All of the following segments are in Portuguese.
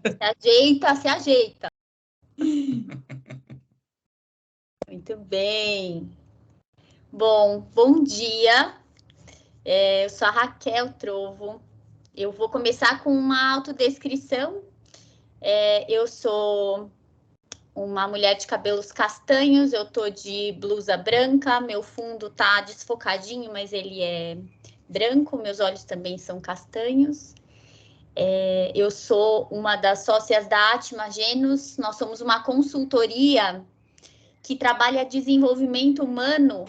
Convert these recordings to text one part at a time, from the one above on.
se ajeita. Muito bem. Bom dia. Eu sou a Raquel Trovo. Eu vou começar com uma autodescrição. Eu sou uma mulher de cabelos castanhos, eu tô de blusa branca, meu fundo tá desfocadinho, mas ele é branco, meus olhos também são castanhos. Eu sou uma das sócias da Atma Genus, nós somos uma consultoria que trabalha desenvolvimento humano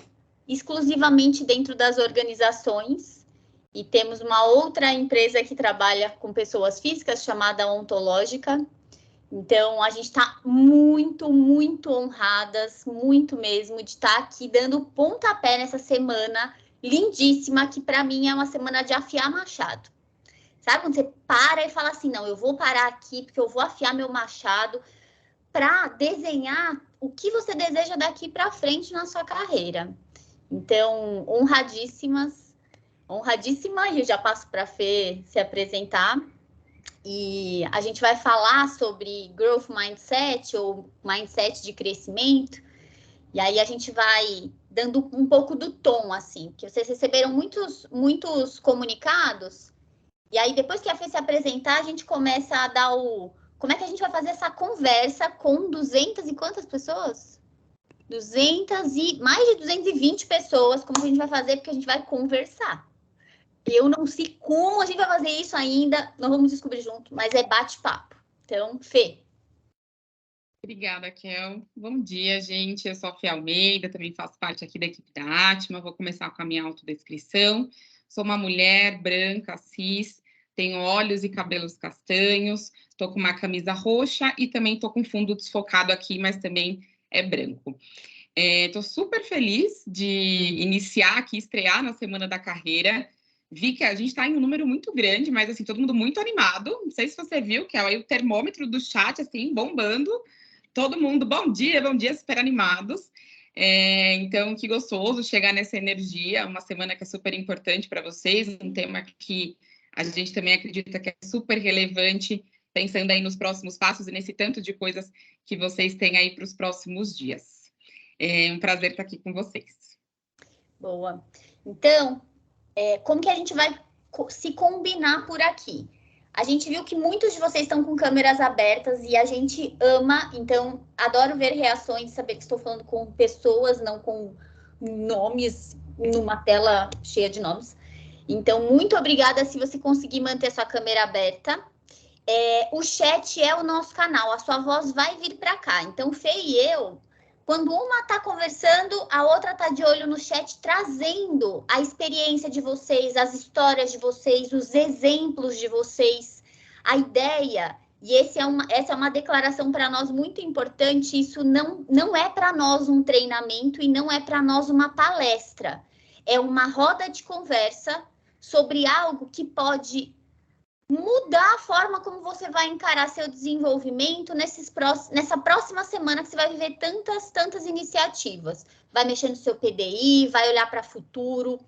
exclusivamente dentro das organizações, e temos uma outra empresa que trabalha com pessoas físicas chamada Ontológica. Então, a gente está muito, muito honradas, muito mesmo, de estar aqui dando pontapé nessa semana lindíssima, que para mim é uma semana de afiar machado. Sabe quando você para e fala assim, não, eu vou parar aqui porque eu vou afiar meu machado para desenhar o que você deseja daqui para frente na sua carreira. Então, honradíssima, e eu já passo para a Fê se apresentar. E a gente vai falar sobre Growth Mindset ou Mindset de crescimento. E aí a gente vai dando um pouco do tom, assim, que vocês receberam muitos comunicados. E aí depois que a Fê se apresentar, a gente começa a dar como é que a gente vai fazer essa conversa com 200 e quantas pessoas? Mais de 220 pessoas, como a gente vai fazer, porque a gente vai conversar. Eu não sei como a gente vai fazer isso ainda, nós vamos descobrir junto, mas é bate-papo. Então, Fê. Obrigada, Kel. Bom dia, gente. Eu sou a Fê Almeida, também faço parte aqui da equipe da Atma. Vou começar com a minha autodescrição. Sou uma mulher branca, cis, tenho olhos e cabelos castanhos, estou com uma camisa roxa e também estou com fundo desfocado aqui, mas também é branco. Estou super feliz de iniciar aqui, estrear na Semana da Carreira. Vi que a gente está em um número muito grande, mas assim, todo mundo muito animado. Não sei se você viu, que é aí o termômetro do chat, assim, bombando. Todo mundo, bom dia, super animados. Então, que gostoso chegar nessa energia, uma semana que é super importante para vocês, um tema que a gente também acredita que é super relevante, pensando aí nos próximos passos e nesse tanto de coisas que vocês têm aí para os próximos dias. É um prazer estar aqui com vocês. Boa. Então, como que a gente vai se combinar por aqui? A gente viu que muitos de vocês estão com câmeras abertas e a gente ama, então adoro ver reações, saber que estou falando com pessoas, não com nomes numa tela cheia de nomes. Então, muito obrigada se você conseguir manter sua câmera aberta. O chat é o nosso canal, a sua voz vai vir para cá. Então, Fê e eu, quando uma está conversando, a outra está de olho no chat, trazendo a experiência de vocês, as histórias de vocês, os exemplos de vocês, a ideia. E essa é uma declaração para nós muito importante. Isso não é para nós um treinamento e não é para nós uma palestra. É uma roda de conversa sobre algo que pode mudar a forma como você vai encarar seu desenvolvimento nessa próxima semana que você vai viver tantas iniciativas. Vai mexer no seu PDI, vai olhar para o futuro,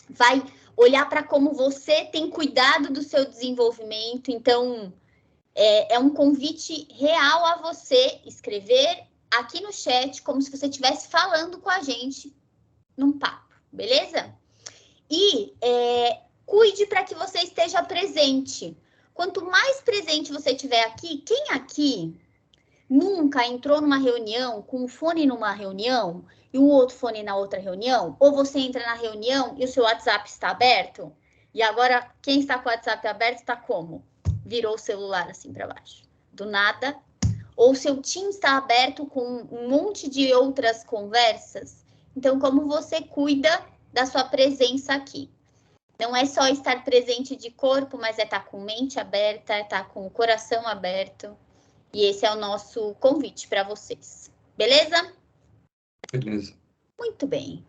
vai olhar para como você tem cuidado do seu desenvolvimento. Então, é um convite real a você escrever aqui no chat, como se você estivesse falando com a gente num papo, beleza? E cuide para que você esteja presente. Quanto mais presente você estiver aqui, quem aqui nunca entrou numa reunião com um fone numa reunião e o outro fone na outra reunião? Ou você entra na reunião e o seu WhatsApp está aberto? E agora, quem está com o WhatsApp aberto está como? Virou o celular assim para baixo. Do nada. Ou seu Teams está aberto com um monte de outras conversas? Então, como você cuida da sua presença aqui? Não é só estar presente de corpo, mas é estar com mente aberta, é estar com o coração aberto. E esse é o nosso convite para vocês. Beleza? Beleza. Muito bem.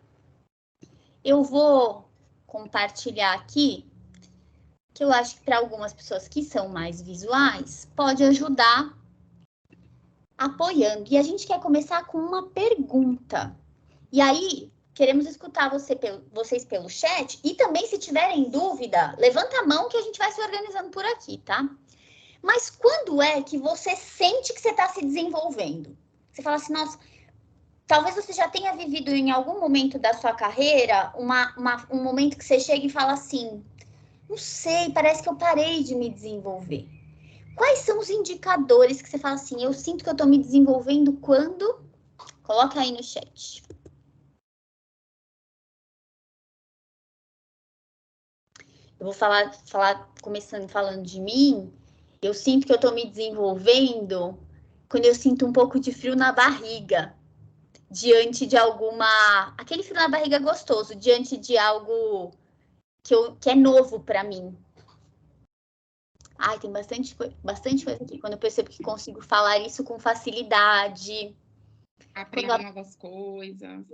Eu vou compartilhar aqui, que eu acho que para algumas pessoas que são mais visuais, pode ajudar apoiando. E a gente quer começar com uma pergunta. E aí, queremos escutar vocês pelo chat e também, se tiverem dúvida, levanta a mão que a gente vai se organizando por aqui, tá? Mas quando é que você sente que você está se desenvolvendo? Você fala assim, nossa, talvez você já tenha vivido em algum momento da sua carreira um momento que você chega e fala assim, não sei, parece que eu parei de me desenvolver. Quais são os indicadores que você fala assim, eu sinto que eu estou me desenvolvendo quando? Coloca aí no chat. Eu vou falar começando falando de mim, eu sinto que eu estou me desenvolvendo quando eu sinto um pouco de frio na barriga, diante de aquele frio na barriga gostoso, diante de algo que é novo para mim. Ai, tem bastante coisa aqui. Quando eu percebo que consigo falar isso com facilidade. Aprender novas coisas.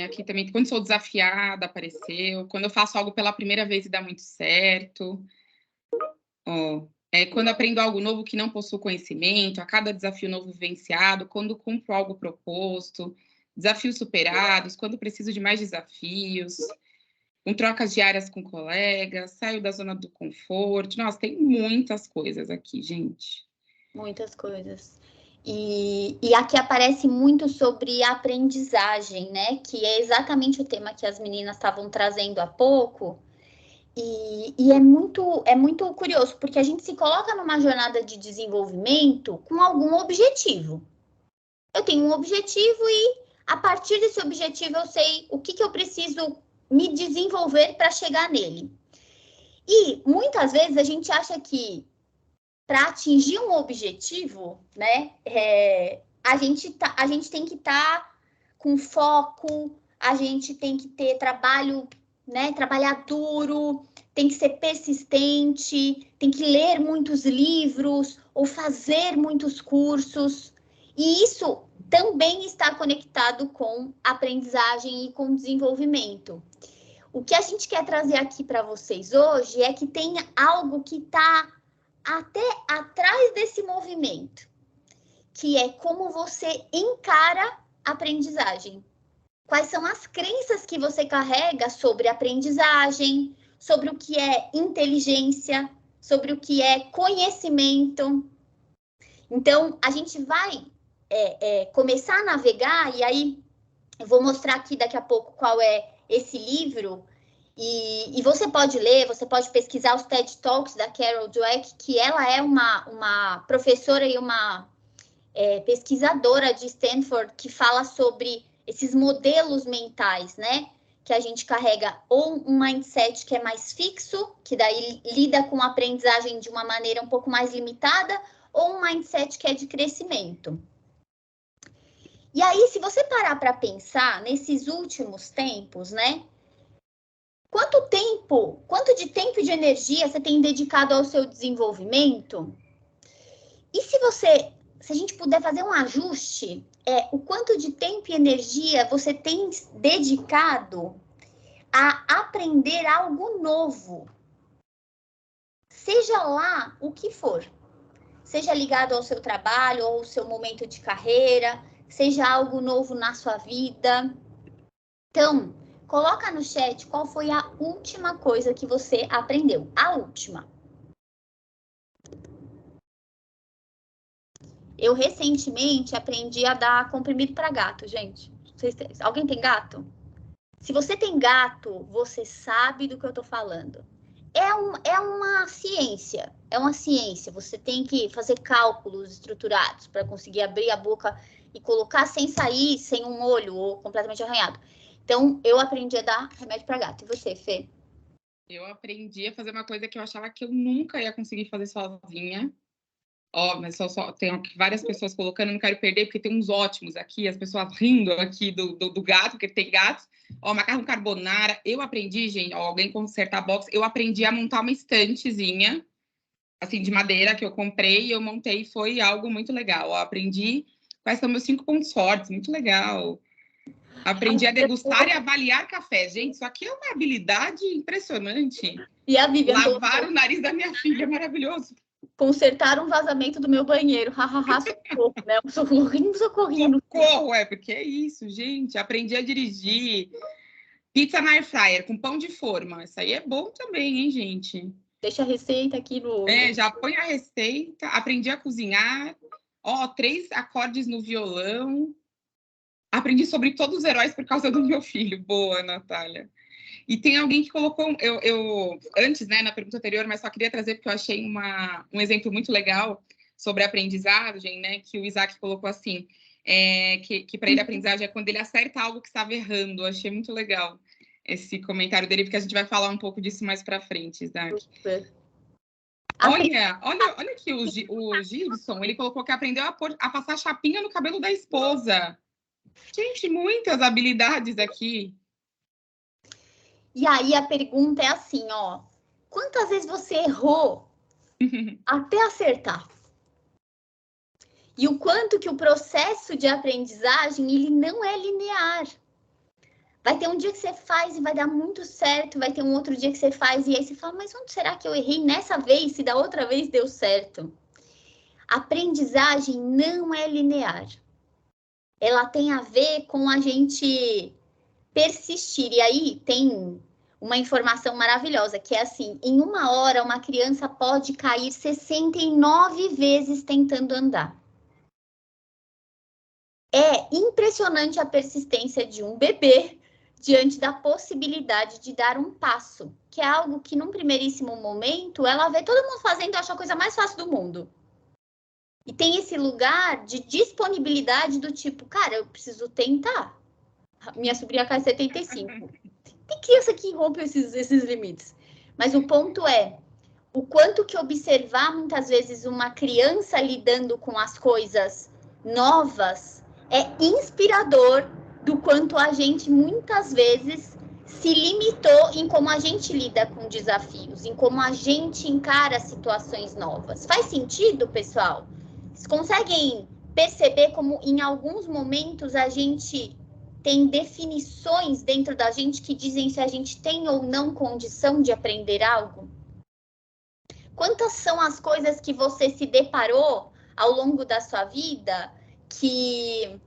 Aqui também, quando sou desafiada, apareceu. Quando eu faço algo pela primeira vez e dá muito certo. Quando aprendo algo novo que não possuo conhecimento, a cada desafio novo vivenciado, quando cumpro algo proposto, desafios superados, quando preciso de mais desafios, com trocas diárias com colegas, saio da zona do conforto. Nossa, tem muitas coisas aqui, gente. Muitas coisas. E aqui aparece muito sobre aprendizagem, né? Que é exatamente o tema que as meninas estavam trazendo há pouco. E é muito curioso, porque a gente se coloca numa jornada de desenvolvimento com algum objetivo. Eu tenho um objetivo e, a partir desse objetivo, eu sei o que eu preciso me desenvolver para chegar nele. E, muitas vezes, a gente acha que, para atingir um objetivo, né, a gente tem que estar com foco, a gente tem que ter trabalho, né, trabalhar duro, tem que ser persistente, tem que ler muitos livros ou fazer muitos cursos. E isso também está conectado com aprendizagem e com desenvolvimento. O que a gente quer trazer aqui para vocês hoje é que tem algo que está até atrás desse movimento, que é como você encara a aprendizagem. Quais são as crenças que você carrega sobre aprendizagem, sobre o que é inteligência, sobre o que é conhecimento. Então, a gente vai começar a navegar, e aí eu vou mostrar aqui daqui a pouco qual é esse livro. E você pode ler, você pode pesquisar os TED Talks da Carol Dweck, que ela é uma professora e uma pesquisadora de Stanford que fala sobre esses modelos mentais, né? Que a gente carrega ou um mindset que é mais fixo, que daí lida com a aprendizagem de uma maneira um pouco mais limitada, ou um mindset que é de crescimento. E aí, se você parar para pensar nesses últimos tempos, né? Quanto de tempo e de energia você tem dedicado ao seu desenvolvimento? E se a gente puder fazer um ajuste, o quanto de tempo e energia você tem dedicado a aprender algo novo? Seja lá o que for. Seja ligado ao seu trabalho ou ao seu momento de carreira, seja algo novo na sua vida. Então, coloca no chat qual foi a última coisa que você aprendeu. A última. Eu recentemente aprendi a dar comprimido para gato, gente. Alguém tem gato? Se você tem gato, você sabe do que eu tô falando. É uma ciência, Você tem que fazer cálculos estruturados para conseguir abrir a boca e colocar sem sair, sem um olho ou completamente arranhado. Então, eu aprendi a dar remédio para gato. E você, Fê? Eu aprendi a fazer uma coisa que eu achava que eu nunca ia conseguir fazer sozinha. Mas só tem aqui várias pessoas colocando, não quero perder, porque tem uns ótimos aqui, as pessoas rindo aqui do gato, porque tem gatos. Macarrão carbonara. Eu aprendi, gente, alguém consertar box, eu aprendi a montar uma estantezinha, assim, de madeira, que eu comprei e eu montei, foi algo muito legal. Aprendi quais são meus 5 pontos fortes, muito legal. Aprendi a degustar e avaliar café. Gente, isso aqui é uma habilidade impressionante. E a Vivian lavar o nariz da minha filha, maravilhoso. Consertar um vazamento do meu banheiro. Hahaha, socorro, né? Socorrinho. Socorro, porque é isso, gente. Aprendi a dirigir. Pizza na air fryer, com pão de forma. Isso aí é bom também, hein, gente? Deixa a receita aqui no... Já põe a receita, aprendi a cozinhar, 3 acordes no violão, aprendi sobre todos os heróis por causa do meu filho. Boa, Natália. E tem alguém que colocou, antes, né, na pergunta anterior, mas só queria trazer porque eu achei um exemplo muito legal sobre a aprendizagem, né, que o Isaac colocou assim, que para ele a aprendizagem é quando ele acerta algo que estava errando. Eu achei muito legal esse comentário dele, porque a gente vai falar um pouco disso mais para frente, Isaac. Super. Olha aqui o Gibson, ele colocou que aprendeu a passar chapinha no cabelo da esposa. Gente, muitas habilidades aqui. E aí a pergunta é assim, ó. Quantas vezes você errou até acertar? E o quanto que o processo de aprendizagem, ele não é linear. Vai ter um dia que você faz e vai dar muito certo, vai ter um outro dia que você faz e aí você fala, mas onde será que eu errei nessa vez, se da outra vez deu certo? Aprendizagem não é linear. Ela tem a ver com a gente persistir. E aí tem uma informação maravilhosa, que é assim, em 1 hora, uma criança pode cair 69 vezes tentando andar. É impressionante a persistência de um bebê diante da possibilidade de dar um passo, que é algo que, num primeiríssimo momento, ela vê todo mundo fazendo e acha a coisa mais fácil do mundo. E tem esse lugar de disponibilidade do tipo, cara, eu preciso tentar. Minha sobrinha cai 75. Tem criança que rompe esses limites. Mas o ponto é, o quanto que observar, muitas vezes, uma criança lidando com as coisas novas é inspirador do quanto a gente, muitas vezes, se limitou em como a gente lida com desafios, em como a gente encara situações novas. Faz sentido, pessoal? Vocês conseguem perceber como, em alguns momentos, a gente tem definições dentro da gente que dizem se a gente tem ou não condição de aprender algo? Quantas são as coisas que você se deparou ao longo da sua vida que,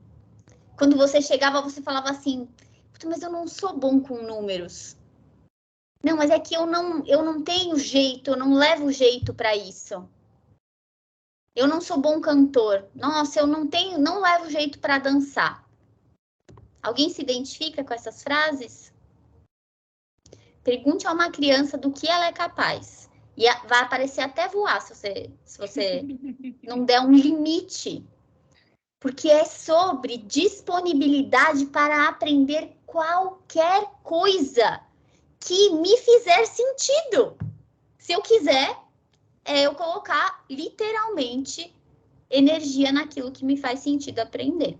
quando você chegava, você falava assim, mas eu não sou bom com números. Não, mas é que eu não tenho jeito, eu não levo jeito para isso. Eu não sou bom cantor. Nossa, eu não levo jeito para dançar. Alguém se identifica com essas frases? Pergunte a uma criança do que ela é capaz. E vai aparecer até voar se você não der um limite. Porque é sobre disponibilidade para aprender qualquer coisa que me fizer sentido. Se eu quiser, é eu colocar literalmente energia naquilo que me faz sentido aprender.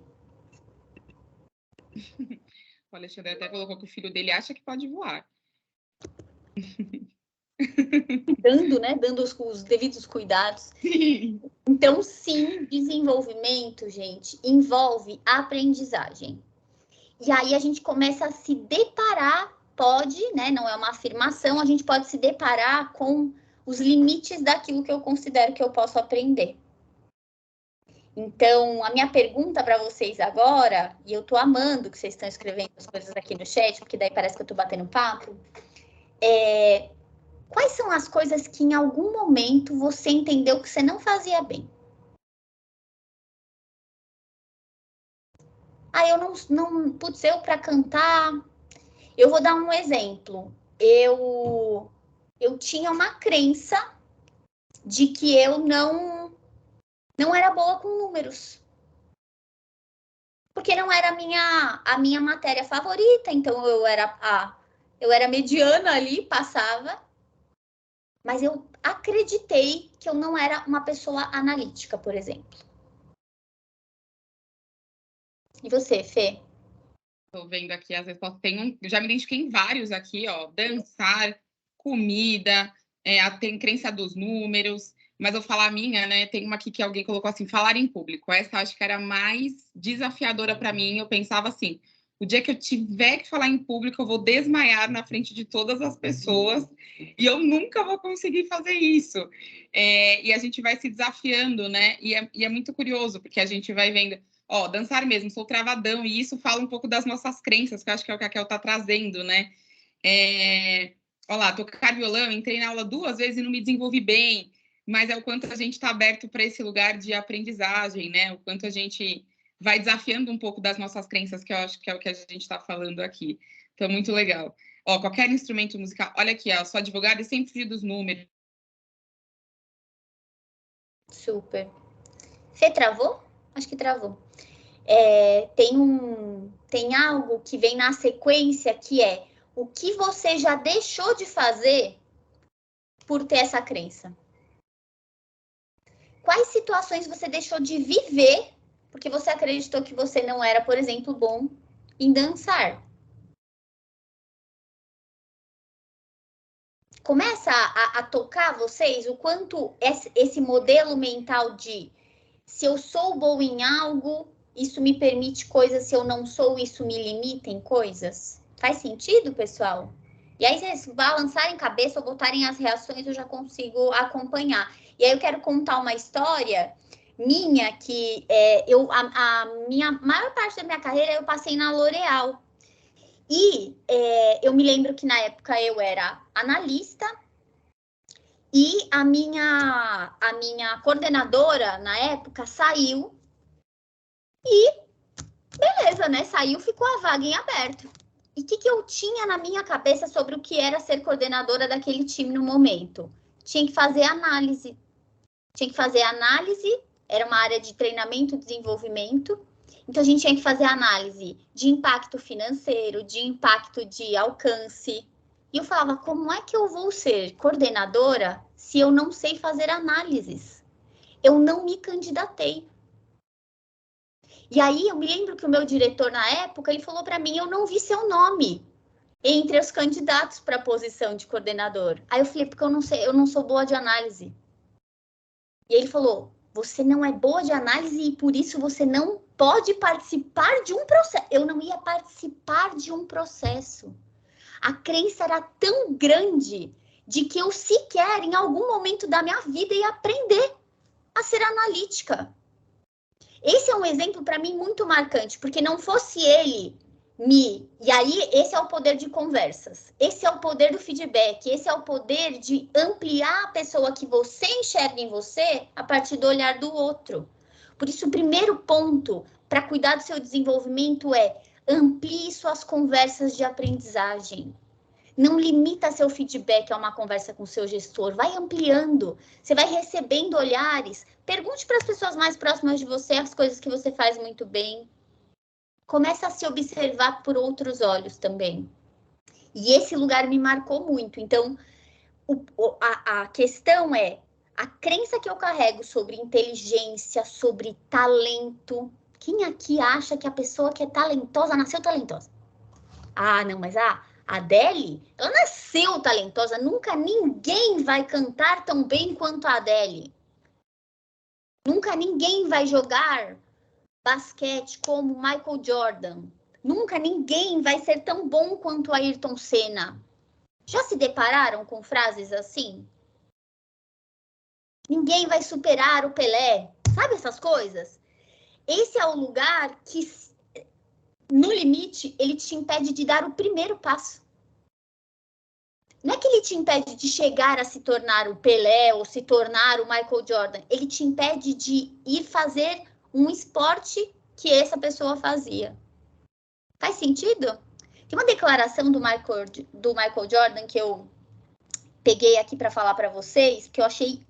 O Alexandre até colocou que o filho dele acha que pode voar. Dando os devidos cuidados. Sim. Então, sim, desenvolvimento, gente, envolve aprendizagem. E aí a gente começa a se deparar, né? Não é uma afirmação, a gente pode se deparar com os limites daquilo que eu considero que eu posso aprender. Então, a minha pergunta para vocês agora, e eu tô amando que vocês estão escrevendo as coisas aqui no chat, porque daí parece que eu tô batendo papo, quais são as coisas que em algum momento você entendeu que você não fazia bem? Putz, eu para cantar, eu vou dar um exemplo. Eu tinha uma crença de que eu não era boa com números. Porque não era a minha matéria favorita, então eu era mediana ali, passava. Mas eu acreditei que eu não era uma pessoa analítica, por exemplo. E você, Fê? Estou vendo aqui as respostas. Já me identifiquei em vários aqui, ó. Dançar, comida, tem crença dos números. Mas eu falar a minha, né? Tem uma aqui que alguém colocou assim, falar em público. Essa acho que era mais desafiadora para mim. Eu pensava assim, o dia que eu tiver que falar em público, eu vou desmaiar na frente de todas as pessoas e eu nunca vou conseguir fazer isso. E a gente vai se desafiando, né? E é muito curioso, porque a gente vai vendo... dançar mesmo, sou travadão, e isso fala um pouco das nossas crenças, que eu acho que é o que a Kel está trazendo, né? olha lá, tocar violão, entrei na aula 2 vezes e não me desenvolvi bem, mas é o quanto a gente está aberto para esse lugar de aprendizagem, né? O quanto a gente vai desafiando um pouco das nossas crenças, que eu acho que é o que a gente está falando aqui. Então, muito legal. Ó, qualquer instrumento musical, olha aqui, ó, sou advogada e sempre fui dos números. Super. Você travou? Acho que travou. Tem algo que vem na sequência que é o que você já deixou de fazer por ter essa crença. Quais situações você deixou de viver porque você acreditou que você não era, por exemplo, bom em dançar? Começa a tocar vocês o quanto esse modelo mental de se eu sou bom em algo, isso me permite coisas, se eu não sou, isso me limita em coisas. Faz sentido, pessoal? E aí, se vocês balançarem cabeça ou botarem as reações, eu já consigo acompanhar. E aí, eu quero contar uma história minha, que a minha maior parte da minha carreira eu passei na L'Oréal. E eu me lembro que na época eu era analista e a minha coordenadora na época saiu e beleza, né? Saiu, ficou a vaga em aberto. E o que eu tinha na minha cabeça sobre o que era ser coordenadora daquele time no momento? Tinha que fazer análise. Era uma área de treinamento e desenvolvimento. Então, a gente tinha que fazer análise de impacto financeiro, de impacto de alcance. E eu falava, como é que eu vou ser coordenadora se eu não sei fazer análises? Eu não me candidatei. E aí, eu me lembro que o meu diretor, na época, ele falou para mim, eu não vi seu nome entre os candidatos para a posição de coordenador. Aí eu falei, porque eu não sou boa de análise. E ele falou, você não é boa de análise e por isso você não pode participar de um processo. Eu não ia participar de um processo. A crença era tão grande de que eu sequer, em algum momento da minha vida, ia aprender a ser analítica. Esse é um exemplo para mim muito marcante, porque não fosse ele e aí esse é o poder de conversas, esse é o poder do feedback, esse é o poder de ampliar a pessoa que você enxerga em você a partir do olhar do outro. Por isso, o primeiro ponto para cuidar do seu desenvolvimento é amplie suas conversas de aprendizagem. Não limita seu feedback a uma conversa com seu gestor, vai ampliando, você vai recebendo olhares, pergunte para as pessoas mais próximas de você as coisas que você faz muito bem. Começa a se observar por outros olhos também. E esse lugar me marcou muito. Então, a questão é, a crença que eu carrego sobre inteligência, sobre talento. Quem aqui acha que a pessoa que é talentosa nasceu talentosa? Ah, não, mas a Adele, ela nasceu talentosa. Nunca ninguém vai cantar tão bem quanto a Adele. Nunca ninguém vai jogar basquete como Michael Jordan. Nunca ninguém vai ser tão bom quanto Ayrton Senna. Já se depararam com frases assim? Ninguém vai superar o Pelé. Sabe essas coisas? Esse é o lugar que, no limite, ele te impede de dar o primeiro passo. Não é que ele te impede de chegar a se tornar o Pelé ou se tornar o Michael Jordan. Ele te impede de ir fazer um esporte que essa pessoa fazia. Faz sentido? Tem uma declaração do Michael Jordan que eu peguei aqui para falar para vocês, que eu achei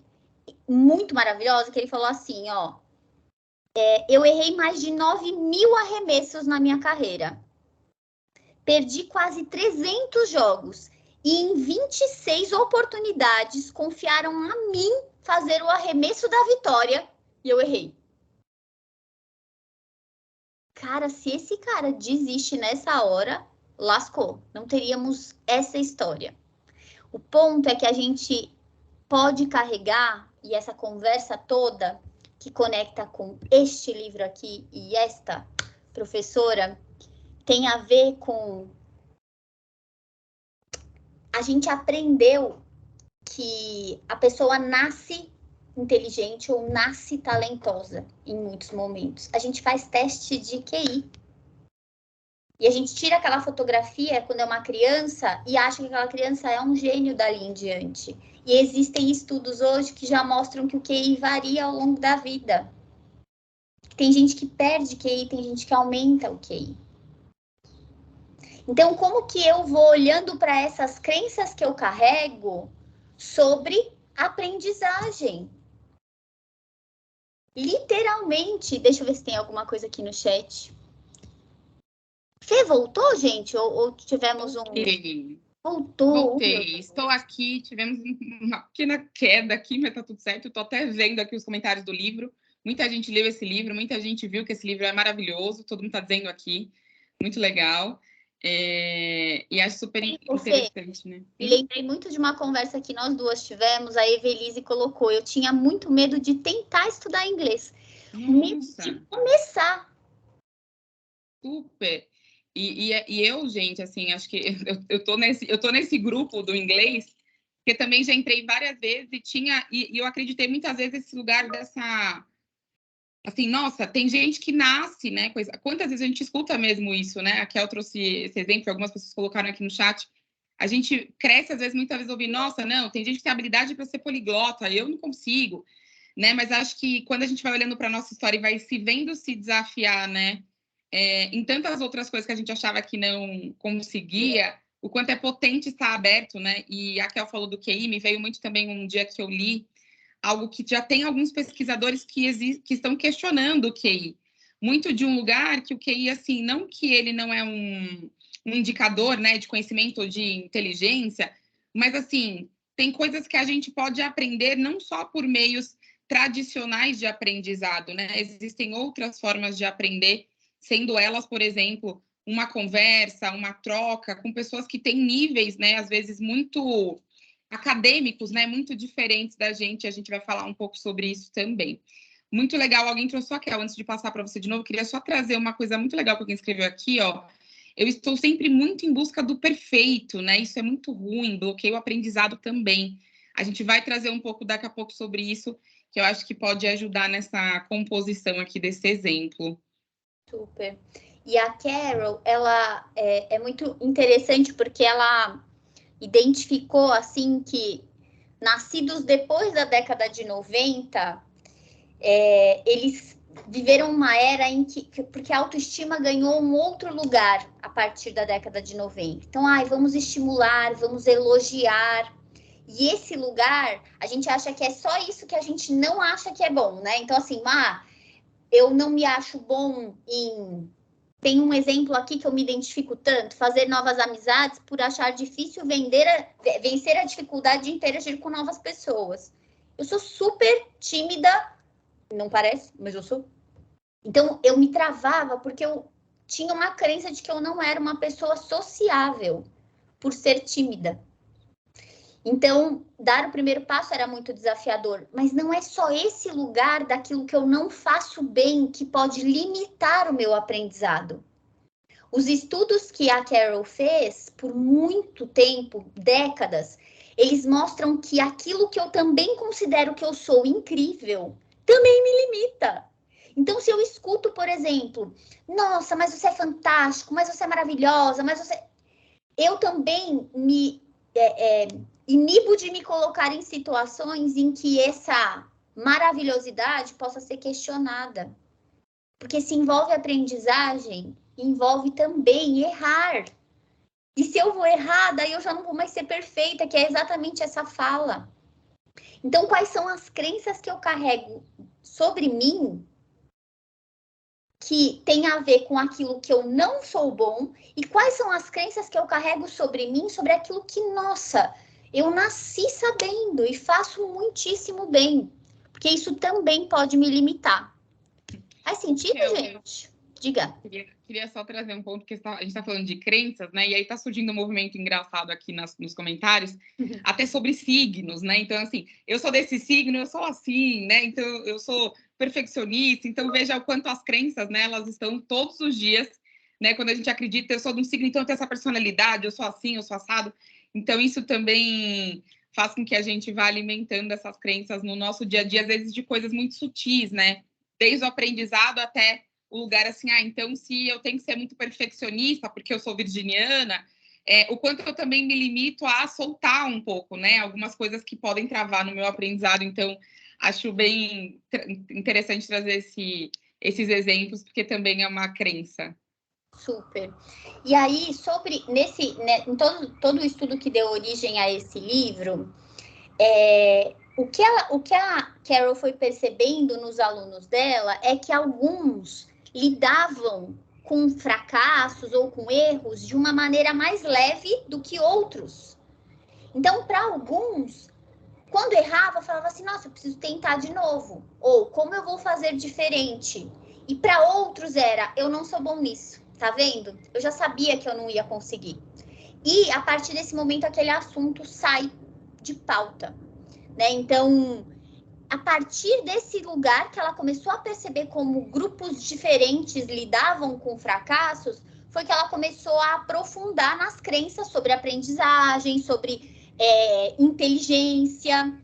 muito maravilhosa, que ele falou assim, ó, eu errei mais de 9.000 arremessos na minha carreira. Perdi quase 300 jogos e em 26 oportunidades confiaram a mim fazer o arremesso da vitória e eu errei. Cara, se esse cara desiste nessa hora, lascou. Não teríamos essa história. O ponto é que a gente pode carregar, e essa conversa toda que conecta com este livro aqui e esta professora, tem a ver com... A gente aprendeu que a pessoa nasce inteligente ou nasce talentosa em muitos momentos. A gente faz teste de QI. E a gente tira aquela fotografia quando é uma criança e acha que aquela criança é um gênio dali em diante. E existem estudos hoje que já mostram que o QI varia ao longo da vida. Tem gente que perde QI, tem gente que aumenta o QI. Então, como que eu vou olhando para essas crenças que eu carrego sobre aprendizagem? Literalmente, deixa eu ver se tem alguma coisa aqui no chat. Fê, voltou, gente? Ou tivemos um... Voltou. Voltei. Estou aqui, tivemos uma pequena queda aqui, mas tá tudo certo. Estou até vendo aqui os comentários do livro. Muita gente leu esse livro, muita gente viu que esse livro é maravilhoso, todo mundo está dizendo aqui. Muito legal. E acho super interessante, né? Me lembrei muito de uma conversa que nós duas tivemos, a Evelise colocou. Eu tinha muito medo de tentar estudar inglês. Medo de começar. Super. E eu, gente, assim, acho que eu tô nesse grupo do inglês, porque também já entrei várias vezes e eu acreditei muitas vezes nesse lugar dessa, assim, nossa, tem gente que nasce, né? Quantas vezes a gente escuta mesmo isso, né? Aqui eu trouxe esse exemplo, algumas pessoas colocaram aqui no chat. A gente cresce, às vezes, muitas vezes ouvindo, nossa, não, tem gente que tem habilidade para ser poliglota, eu não consigo, né? Mas acho que quando a gente vai olhando para a nossa história e vai se vendo se desafiar, né? Em tantas outras coisas que a gente achava que não conseguia, o quanto é potente estar aberto, né? E a Kel falou do QI, me veio muito também um dia que eu li algo que já tem alguns pesquisadores que estão questionando o QI. Muito de um lugar que o QI, assim, não que ele não é um indicador, né, de conhecimento ou de inteligência, mas, assim, tem coisas que a gente pode aprender não só por meios tradicionais de aprendizado, né? Existem outras formas de aprender, sendo elas, por exemplo, uma conversa, uma troca com pessoas que têm níveis, né, às vezes muito acadêmicos, né, muito diferentes da gente. A gente vai falar um pouco sobre isso também. Muito legal. Alguém trouxe aqui, antes de passar para você de novo, queria só trazer uma coisa muito legal que alguém escreveu aqui, ó. Eu estou sempre muito em busca do perfeito, né? Isso é muito ruim, bloqueio o aprendizado também. A gente vai trazer um pouco daqui a pouco sobre isso, que eu acho que pode ajudar nessa composição aqui desse exemplo. Super. E a Carol, ela é muito interessante porque ela identificou, assim, que nascidos depois da década de 90, eles viveram uma era em que... Porque a autoestima ganhou um outro lugar a partir da década de 90. Então, vamos estimular, vamos elogiar. E esse lugar, a gente acha que é só isso que a gente não acha que é bom, né? Então, assim, eu não me acho bom em... Tem um exemplo aqui que eu me identifico tanto, fazer novas amizades por achar difícil vencer a dificuldade de interagir com novas pessoas. Eu sou super tímida, não parece, mas eu sou. Então, eu me travava porque eu tinha uma crença de que eu não era uma pessoa sociável por ser tímida. Então, dar o primeiro passo era muito desafiador, mas não é só esse lugar daquilo que eu não faço bem que pode limitar o meu aprendizado. Os estudos que a Carol fez por muito tempo, décadas, eles mostram que aquilo que eu também considero que eu sou incrível, também me limita. Então, se eu escuto, por exemplo, nossa, mas você é fantástico, mas você é maravilhosa, mas você... Eu também me inibo de me colocar em situações em que essa maravilhosidade possa ser questionada. Porque se envolve aprendizagem, envolve também errar. E se eu vou errar, daí eu já não vou mais ser perfeita, que é exatamente essa fala. Então, quais são as crenças que eu carrego sobre mim que tem a ver com aquilo que eu não sou bom? E quais são as crenças que eu carrego sobre mim, sobre aquilo que, nossa, eu nasci sabendo e faço muitíssimo bem? Porque isso também pode me limitar. Faz sentido, gente? Diga. Queria só trazer um ponto, que a gente está falando de crenças, né? E aí está surgindo um movimento engraçado aqui nos comentários, até sobre signos, né? Então, assim, eu sou desse signo, eu sou assim, né? Então, eu sou perfeccionista. Então, veja o quanto as crenças, né? Elas estão todos os dias, né? Quando a gente acredita, eu sou de um signo, então eu tenho essa personalidade, eu sou assim, eu sou assado. Então, isso também faz com que a gente vá alimentando essas crenças no nosso dia a dia, às vezes de coisas muito sutis, né? Desde o aprendizado até o lugar assim, então se eu tenho que ser muito perfeccionista porque eu sou virginiana, o quanto eu também me limito a soltar um pouco, né? Algumas coisas que podem travar no meu aprendizado. Então, acho bem interessante trazer esses exemplos, porque também é uma crença. Super. E aí, em todo o estudo que deu origem a esse livro, o que a Carol foi percebendo nos alunos dela é que alguns lidavam com fracassos ou com erros de uma maneira mais leve do que outros. Então, para alguns, quando errava, falava assim, nossa, eu preciso tentar de novo. Ou, como eu vou fazer diferente? E para outros era, eu não sou bom nisso, tá vendo? Eu já sabia que eu não ia conseguir. E, a partir desse momento, aquele assunto sai de pauta, né? Então, a partir desse lugar que ela começou a perceber como grupos diferentes lidavam com fracassos, foi que ela começou a aprofundar nas crenças sobre aprendizagem, sobre inteligência.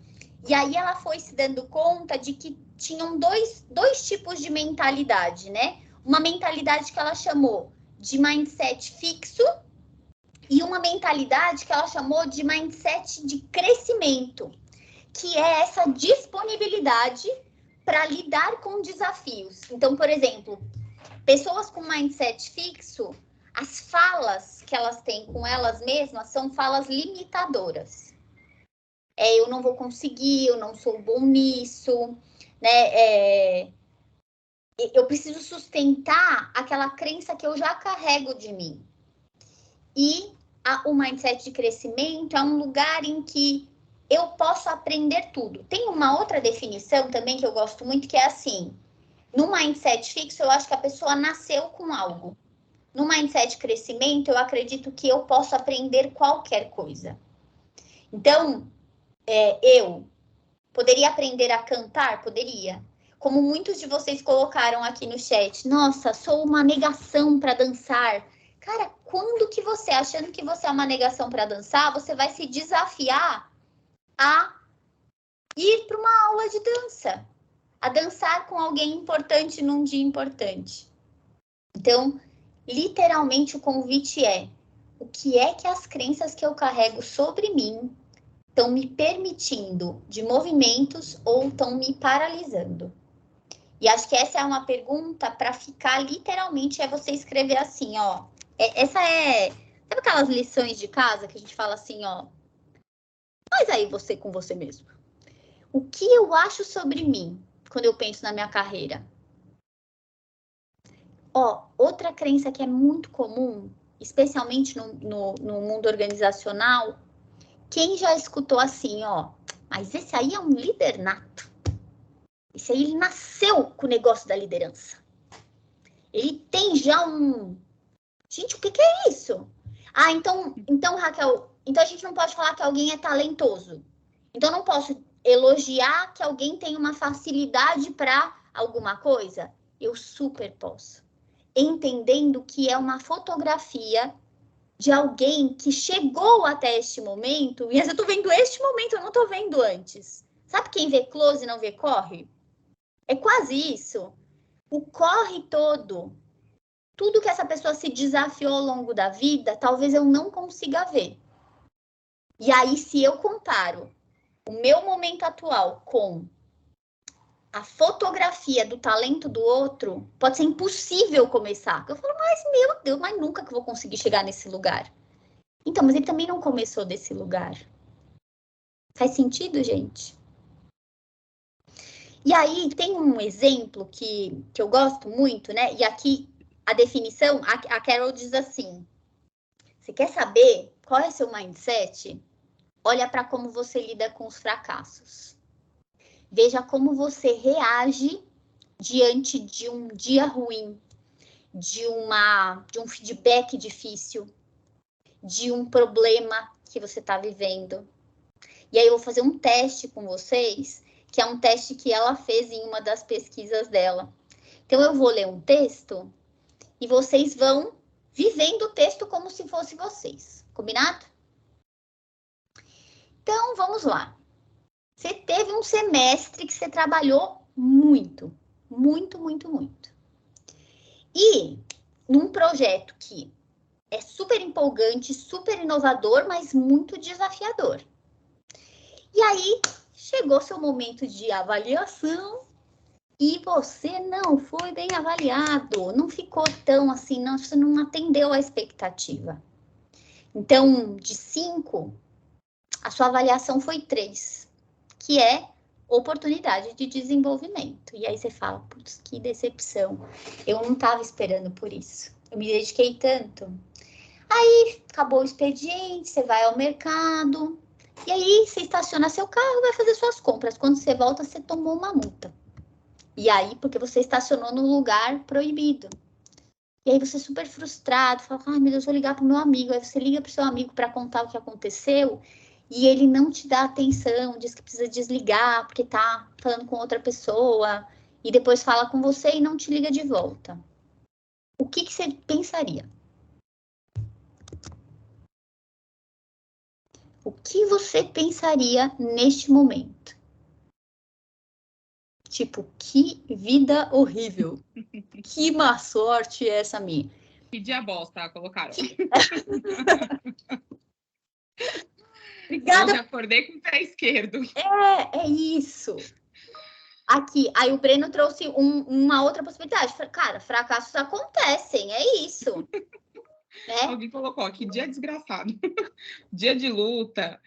E aí ela foi se dando conta de que tinham dois tipos de mentalidade, né? Uma mentalidade que ela chamou de mindset fixo e uma mentalidade que ela chamou de mindset de crescimento, que é essa disponibilidade para lidar com desafios. Então, por exemplo, pessoas com mindset fixo, as falas que elas têm com elas mesmas são falas limitadoras. Eu não vou conseguir, eu não sou bom nisso, né? Eu preciso sustentar aquela crença que eu já carrego de mim. E o mindset de crescimento é um lugar em que eu posso aprender tudo. Tem uma outra definição também que eu gosto muito, que é assim, no mindset fixo, eu acho que a pessoa nasceu com algo. No mindset de crescimento, eu acredito que eu posso aprender qualquer coisa. Então, eu poderia aprender a cantar? Poderia. Como muitos de vocês colocaram aqui no chat, nossa, sou uma negação para dançar. Cara, quando que você, achando que você é uma negação para dançar, você vai se desafiar a ir para uma aula de dança, a dançar com alguém importante num dia importante? Então, literalmente o convite é: o que é que as crenças que eu carrego sobre mim estão me permitindo de movimentos ou estão me paralisando? E acho que essa é uma pergunta para ficar literalmente, é você escrever assim, ó. Sabe aquelas lições de casa que a gente fala assim, ó? Faz aí você com você mesmo. O que eu acho sobre mim quando eu penso na minha carreira? Ó, outra crença que é muito comum, especialmente no mundo organizacional, quem já escutou assim, ó, mas esse aí é um líder nato. Esse aí, ele nasceu com o negócio da liderança. Ele tem já um... Gente, o que é isso? Então, Raquel, então a gente não pode falar que alguém é talentoso. Então, não posso elogiar que alguém tem uma facilidade para alguma coisa? Eu super posso. Entendendo que é uma fotografia de alguém que chegou até este momento, e eu estou vendo este momento, eu não estou vendo antes. Sabe quem vê close e não vê corre? É quase isso. O corre todo, tudo que essa pessoa se desafiou ao longo da vida, talvez eu não consiga ver. E aí, se eu comparo o meu momento atual com a fotografia do talento do outro, pode ser impossível começar. Eu falo, mas meu Deus, mas nunca que eu vou conseguir chegar nesse lugar. Então, mas ele também não começou desse lugar. Faz sentido, gente? E aí, tem um exemplo que eu gosto muito, né? E aqui, a definição, a Carol diz assim, você quer saber qual é seu mindset? Olha para como você lida com os fracassos. Veja como você reage diante de um dia ruim, de um feedback difícil, de um problema que você está vivendo. E aí eu vou fazer um teste com vocês, que é um teste que ela fez em uma das pesquisas dela. Então eu vou ler um texto e vocês vão vivendo o texto como se fosse vocês. Combinado? Então vamos lá. Você teve um semestre que você trabalhou muito, muito, muito, muito. E num projeto que é super empolgante, super inovador, mas muito desafiador. E aí, chegou seu momento de avaliação e você não foi bem avaliado, não ficou tão assim, não, você não atendeu a expectativa. Então, de 5, a sua avaliação foi 3, que é oportunidade de desenvolvimento. E aí você fala, putz, que decepção, eu não estava esperando por isso, eu me dediquei tanto. Aí, acabou o expediente, você vai ao mercado, e aí você estaciona seu carro, vai fazer suas compras. Quando você volta, você tomou uma multa. E aí, porque você estacionou num lugar proibido. E aí você super frustrado, fala, ai meu Deus, vou ligar pro meu amigo. Aí você liga pro seu amigo para contar o que aconteceu, e ele não te dá atenção, diz que precisa desligar, porque tá falando com outra pessoa, e depois fala com você e não te liga de volta. O que você pensaria? O que você pensaria neste momento? Tipo, que vida horrível. Que má sorte é essa minha. Que dia bosta, colocaram. Obrigada. Hoje acordei com o pé esquerdo. É isso. Aqui, aí o Breno trouxe uma outra possibilidade. Cara, fracassos acontecem, é isso. Né? Alguém colocou aqui, dia desgraçado. Dia de luta.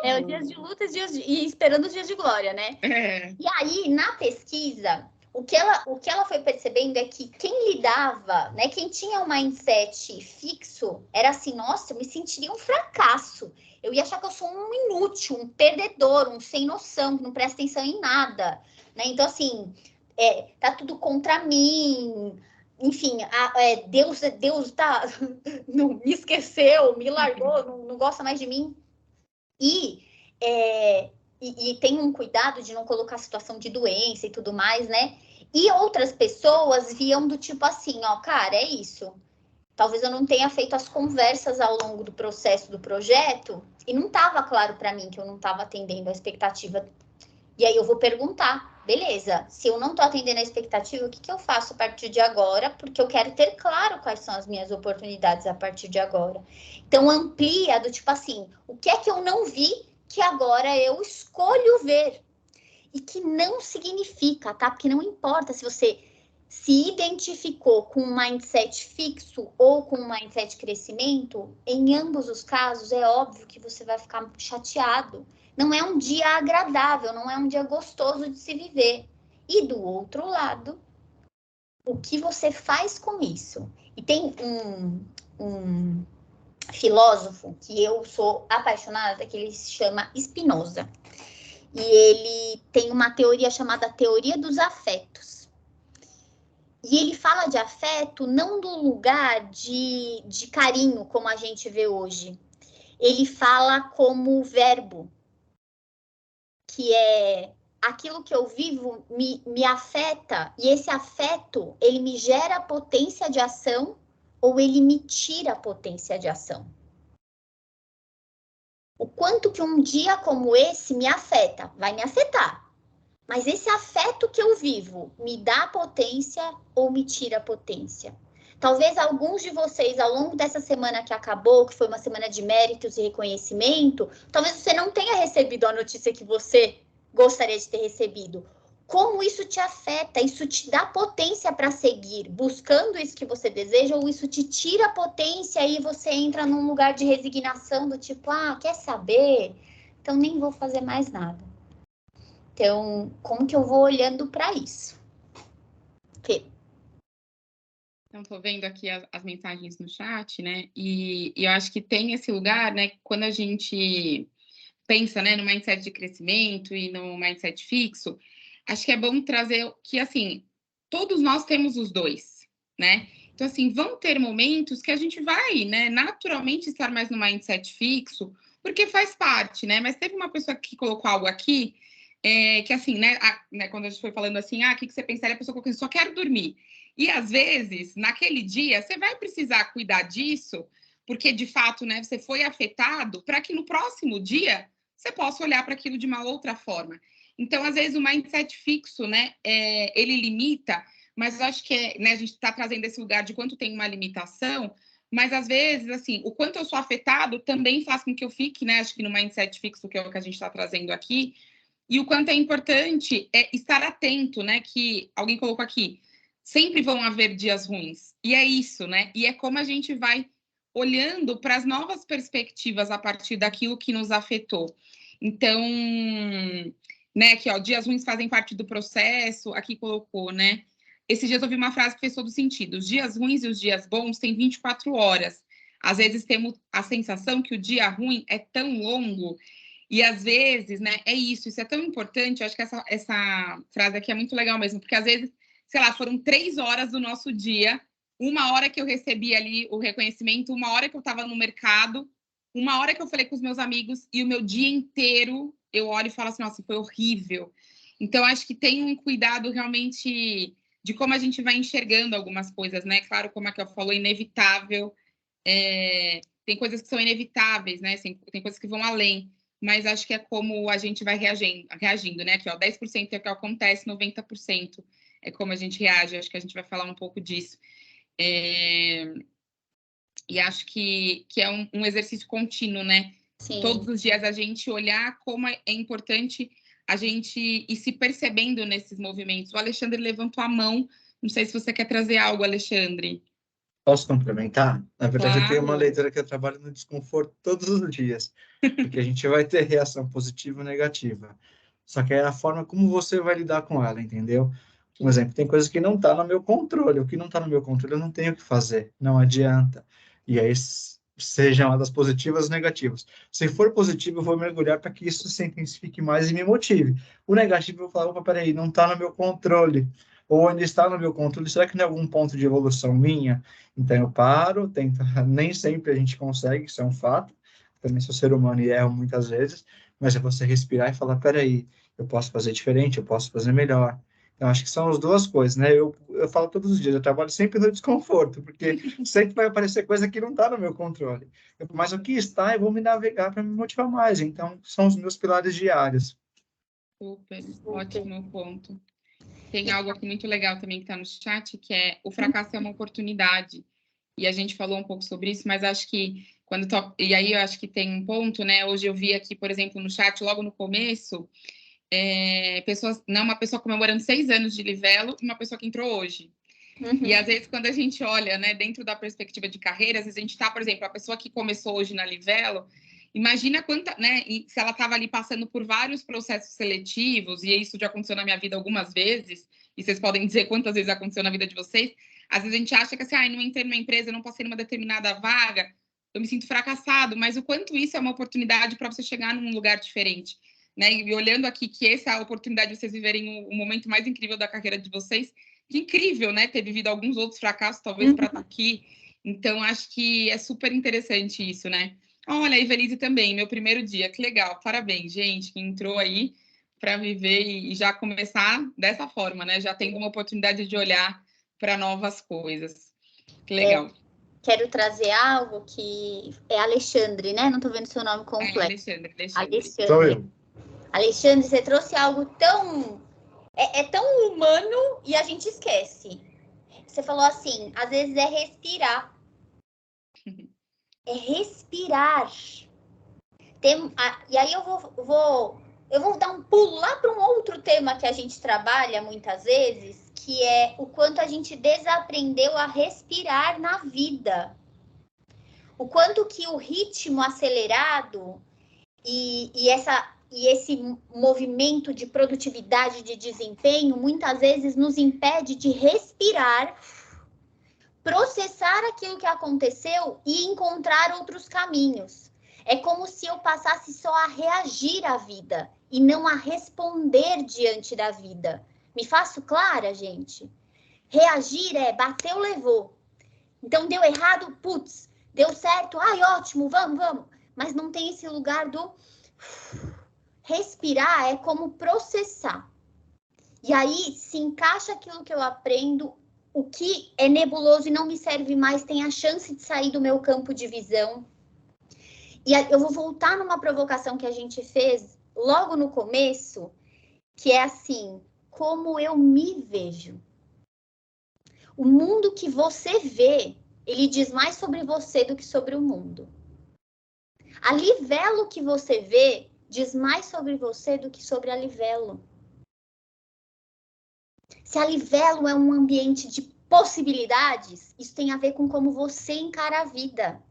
É, os dias de luta e esperando os dias de glória, né? É. E aí, na pesquisa, o que ela foi percebendo é que quem lidava, né, quem tinha um mindset fixo, era assim, nossa, eu me sentiria um fracasso. Eu ia achar que eu sou um inútil, um perdedor, um sem noção, que não presta atenção em nada. Né? Então, assim, tá tudo contra mim. Enfim, Deus tá, não, me esqueceu, me largou, não gosta mais de mim. E tem um cuidado de não colocar situação de doença e tudo mais, né? E outras pessoas viam do tipo assim, ó, cara, é isso. Talvez eu não tenha feito as conversas ao longo do processo do projeto e não estava claro para mim que eu não estava atendendo a expectativa. E aí eu vou perguntar, beleza, se eu não estou atendendo a expectativa, o que eu faço a partir de agora? Porque eu quero ter claro quais são as minhas oportunidades a partir de agora. Então amplia do tipo assim, o que é que eu não vi que agora eu escolho ver? E que não significa, tá? Porque não importa se você se identificou com um mindset fixo ou com um mindset de crescimento, em ambos os casos é óbvio que você vai ficar chateado. Não é um dia agradável, não é um dia gostoso de se viver. E do outro lado, o que você faz com isso? E tem um filósofo que eu sou apaixonada, que ele se chama Spinoza. E ele tem uma teoria chamada teoria dos afetos. E ele fala de afeto não do lugar de carinho, como a gente vê hoje. Ele fala como verbo, que é aquilo que eu vivo me afeta, e esse afeto, ele me gera potência de ação ou ele me tira a potência de ação. O quanto que um dia como esse me afeta, vai me afetar. Mas esse afeto que eu vivo me dá potência ou me tira potência? Talvez alguns de vocês, ao longo dessa semana que acabou, que foi uma semana de méritos e reconhecimento, talvez você não tenha recebido a notícia que você gostaria de ter recebido. Como isso te afeta? Isso te dá potência para seguir buscando isso que você deseja, ou isso te tira potência e você entra num lugar de resignação do tipo, quer saber? Então nem vou fazer mais nada. Então, como que eu vou olhando para isso? Então, estou vendo aqui as mensagens no chat, né? E eu acho que tem esse lugar, né? Quando a gente pensa, né, no mindset de crescimento e no mindset fixo, acho que é bom trazer que, assim, todos nós temos os dois, né? Então, assim, vão ter momentos que a gente vai, né, naturalmente estar mais no mindset fixo, porque faz parte, né? Mas teve uma pessoa que colocou algo aqui, que assim, né, quando a gente foi falando assim, o que você pensaria? A pessoa colocou assim, só quero dormir. E, às vezes, naquele dia, você vai precisar cuidar disso, porque, de fato, né, você foi afetado, para que no próximo dia você possa olhar para aquilo de uma outra forma. Então, às vezes, o mindset fixo, né, ele limita, mas eu acho que né, a gente está trazendo esse lugar de quanto tem uma limitação, mas às vezes, assim, o quanto eu sou afetado também faz com que eu fique, né, acho que no mindset fixo, que é o que a gente está trazendo aqui, e o quanto é importante estar atento, né, que alguém colocou aqui, sempre vão haver dias ruins, e é isso, né, e é como a gente vai olhando para as novas perspectivas a partir daquilo que nos afetou. Então, né, aqui, ó, dias ruins fazem parte do processo, aqui colocou, né, esses dias eu ouvi uma frase que fez todo sentido, os dias ruins e os dias bons têm 24 horas, às vezes temos a sensação que o dia ruim é tão longo, e às vezes, né, é isso é tão importante, eu acho que essa frase aqui é muito legal mesmo, porque às vezes, sei lá, foram 3 horas do nosso dia, 1 hora que eu recebi ali o reconhecimento, 1 hora que eu estava no mercado, 1 hora que eu falei com os meus amigos, e o meu dia inteiro eu olho e falo assim, nossa, foi horrível. Então, acho que tem um cuidado realmente de como a gente vai enxergando algumas coisas, né? Claro, como a Kel falou, inevitável, tem coisas que são inevitáveis, né? Tem coisas que vão além, mas acho que é como a gente vai reagindo, né? Aqui, ó, 10% é o que acontece, 90% é como a gente reage, acho que a gente vai falar um pouco disso. E acho que é um exercício contínuo, né? Sim. Todos os dias a gente olhar como é importante a gente ir se percebendo nesses movimentos. O Alexandre levantou a mão, não sei se você quer trazer algo, Alexandre. Posso complementar? Na verdade, Claro. eu tenho uma leitura que eu trabalho no desconforto todos os dias, porque a gente vai ter reação positiva ou negativa. Só que é a forma como você vai lidar com ela, entendeu? Um exemplo, tem coisas que não está no meu controle. O que não está no meu controle, eu não tenho o que fazer. Não adianta. E aí, sejam elas positivas ou negativas. Se for positivo, eu vou mergulhar para que isso se intensifique mais e me motive. O negativo, eu vou falar, opa, peraí, não está no meu controle. Ou ainda está no meu controle, será que não é algum ponto de evolução minha? Então eu paro, tento, nem sempre a gente consegue, isso é um fato. Também sou ser humano e erro muitas vezes, mas é você respirar e falar, peraí, eu posso fazer diferente, eu posso fazer melhor. Então, acho que são as duas coisas, né? Eu falo todos os dias, eu trabalho sempre no desconforto, porque sempre vai aparecer coisa que não está no meu controle. Mas o que está, eu vou me navegar para me motivar mais. Então, são os meus pilares diários. Super, ótimo ponto. Tem algo aqui muito legal também que está no chat, que é o fracasso é uma oportunidade. E a gente falou um pouco sobre isso, mas acho que e aí eu acho que tem um ponto, né? Hoje eu vi aqui, por exemplo, no chat, logo no começo, uma pessoa comemorando 6 anos de Livelo e uma pessoa que entrou hoje. Uhum. E às vezes, quando a gente olha, né, dentro da perspectiva de carreira, às vezes a gente está, por exemplo, a pessoa que começou hoje na Livelo, imagina quanta, né, se ela estava ali passando por vários processos seletivos, e isso já aconteceu na minha vida algumas vezes, e vocês podem dizer quantas vezes aconteceu na vida de vocês, às vezes a gente acha que assim, não entrei numa empresa, não passei numa determinada vaga, eu me sinto fracassado, mas o quanto isso é uma oportunidade para você chegar num lugar diferente, né, e olhando aqui que essa é a oportunidade de vocês viverem o momento mais incrível da carreira de vocês, que incrível, né, ter vivido alguns outros fracassos, talvez, para estar aqui, então acho que é super interessante isso, né. Olha, a Ivelise também, meu primeiro dia, que legal, parabéns, gente, que entrou aí para viver e já começar dessa forma, né? Já tendo uma oportunidade de olhar para novas coisas. Que legal. Quero trazer algo que é Alexandre, né? Não estou vendo seu nome completo. Alexandre. Sou eu. Alexandre, você trouxe algo tão... É tão humano e a gente esquece. Você falou assim, às vezes é respirar. É respirar. E aí eu vou dar um pulo lá para um outro tema que a gente trabalha muitas vezes, que é o quanto a gente desaprendeu a respirar na vida. O quanto que o ritmo acelerado e esse movimento de produtividade, de desempenho, muitas vezes nos impede de respirar, processar aquilo que aconteceu e encontrar outros caminhos. É como se eu passasse só a reagir à vida e não a responder diante da vida. Me faço clara, gente? Reagir é bateu, levou. Então, deu errado, putz, deu certo, ai, ótimo, vamos. Mas não tem esse lugar do... Respirar é como processar. E aí se encaixa aquilo que eu aprendo, o que é nebuloso e não me serve mais tem a chance de sair do meu campo de visão. E eu vou voltar numa provocação que a gente fez logo no começo, que é assim, como eu me vejo. O mundo que você vê, ele diz mais sobre você do que sobre o mundo. A livelo que você vê diz mais sobre você do que sobre a livelo. Se a livelo é um ambiente de possibilidades, isso tem a ver com como você encara a vida.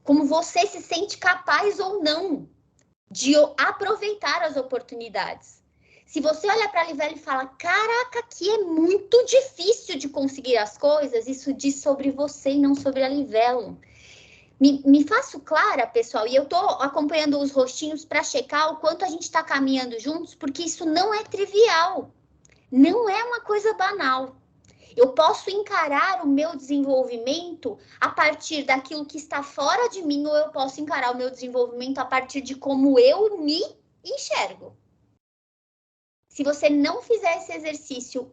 Como você se sente capaz ou não de aproveitar as oportunidades. Se você olha para a livelo e fala, caraca, aqui é muito difícil de conseguir as coisas, isso diz sobre você e não sobre a livelo. Me faço clara, pessoal, e eu estou acompanhando os rostinhos para checar o quanto a gente está caminhando juntos, porque isso não é trivial, não é uma coisa banal. Eu posso encarar o meu desenvolvimento a partir daquilo que está fora de mim, ou eu posso encarar o meu desenvolvimento a partir de como eu me enxergo. Se você não fizer esse exercício,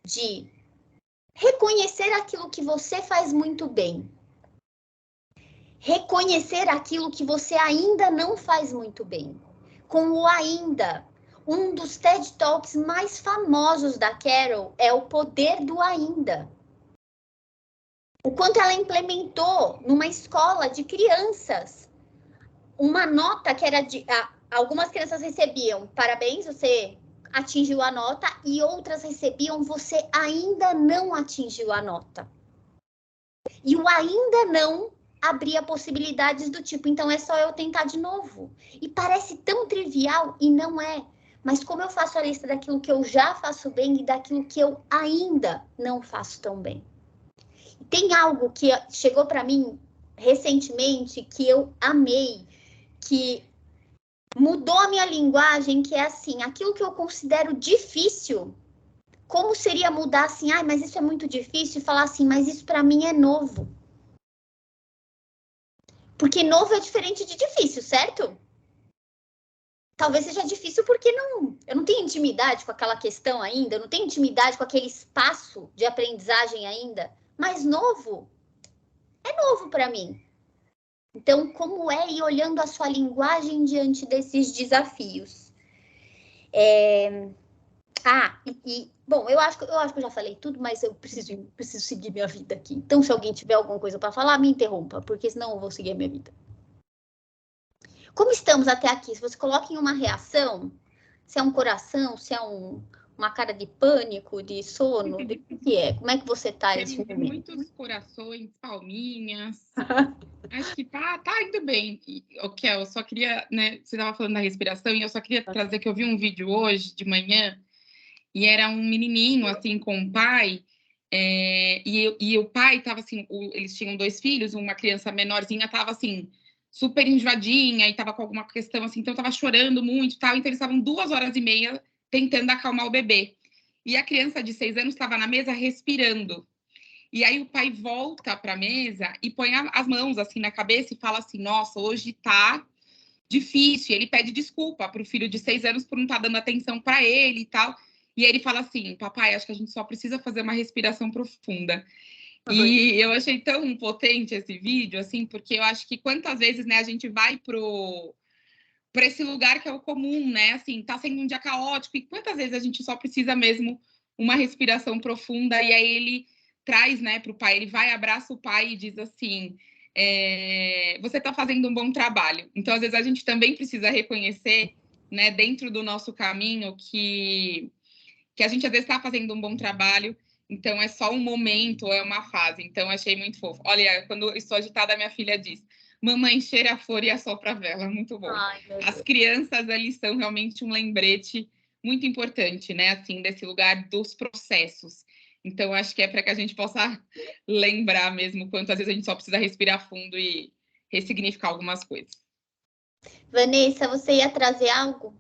de reconhecer aquilo que você faz muito bem, reconhecer aquilo que você ainda não faz muito bem, com o ainda. Um dos TED Talks mais famosos da Carol é o poder do ainda. O quanto ela implementou numa escola de crianças uma nota que era de... algumas crianças recebiam parabéns, você atingiu a nota, e outras recebiam você ainda não atingiu a nota. E o ainda não abria possibilidades do tipo, então é só eu tentar de novo. E parece tão trivial, e não é. Mas como eu faço a lista daquilo que eu já faço bem e daquilo que eu ainda não faço tão bem. Tem algo que chegou para mim recentemente que eu amei, que mudou a minha linguagem, que é assim, aquilo que eu considero difícil, como seria mudar assim, mas isso é muito difícil, e falar assim, mas isso para mim é novo. Porque novo é diferente de difícil, certo? Talvez seja difícil porque eu não tenho intimidade com aquela questão ainda, eu não tenho intimidade com aquele espaço de aprendizagem ainda, mas novo é novo para mim. Então, como é ir olhando a sua linguagem diante desses desafios? Bom, eu acho que eu já falei tudo, mas eu preciso seguir minha vida aqui. Então, se alguém tiver alguma coisa para falar, me interrompa, porque senão eu vou seguir a minha vida. Como estamos até aqui? Se você coloca em uma reação, se é um coração, se é uma cara de pânico, de sono, o que é? Como é que você está nesse momento? Muitos corações, palminhas. Acho que tá indo bem. Kel, eu só queria, né? Você estava falando da respiração, e eu só queria trazer que eu vi um vídeo hoje de manhã, e era um menininho, assim, com o pai, e o pai estava assim, eles tinham 2 filhos, uma criança menorzinha estava assim, super enjoadinha, e estava com alguma questão assim, então estava chorando muito e tal, então eles estavam 2h30 tentando acalmar o bebê. E a criança de 6 anos estava na mesa respirando. E aí o pai volta para a mesa e põe as mãos assim na cabeça e fala assim, nossa, hoje tá difícil. E ele pede desculpa para o filho de 6 anos por não estar dando atenção para ele e tal. E aí ele fala assim, papai, acho que a gente só precisa fazer uma respiração profunda. E eu achei tão potente esse vídeo, assim, porque eu acho que quantas vezes, né, a gente vai para esse lugar que é o comum, né, assim, tá sendo um dia caótico, e quantas vezes a gente só precisa mesmo uma respiração profunda, e aí ele traz, né, para o pai, ele vai, abraça o pai e diz assim, você está fazendo um bom trabalho. Então, às vezes, a gente também precisa reconhecer, né, dentro do nosso caminho, que a gente, às vezes, está fazendo um bom trabalho, então é só um momento, é uma fase. Então, achei muito fofo. Olha, quando eu estou agitada, minha filha diz, mamãe cheira a flor e assopra a vela. Muito bom. As crianças ali são realmente um lembrete muito importante, né, assim, desse lugar dos processos. Então, acho que é para que a gente possa lembrar mesmo quantas vezes a gente só precisa respirar fundo e ressignificar algumas coisas. Vanessa, você ia trazer algo?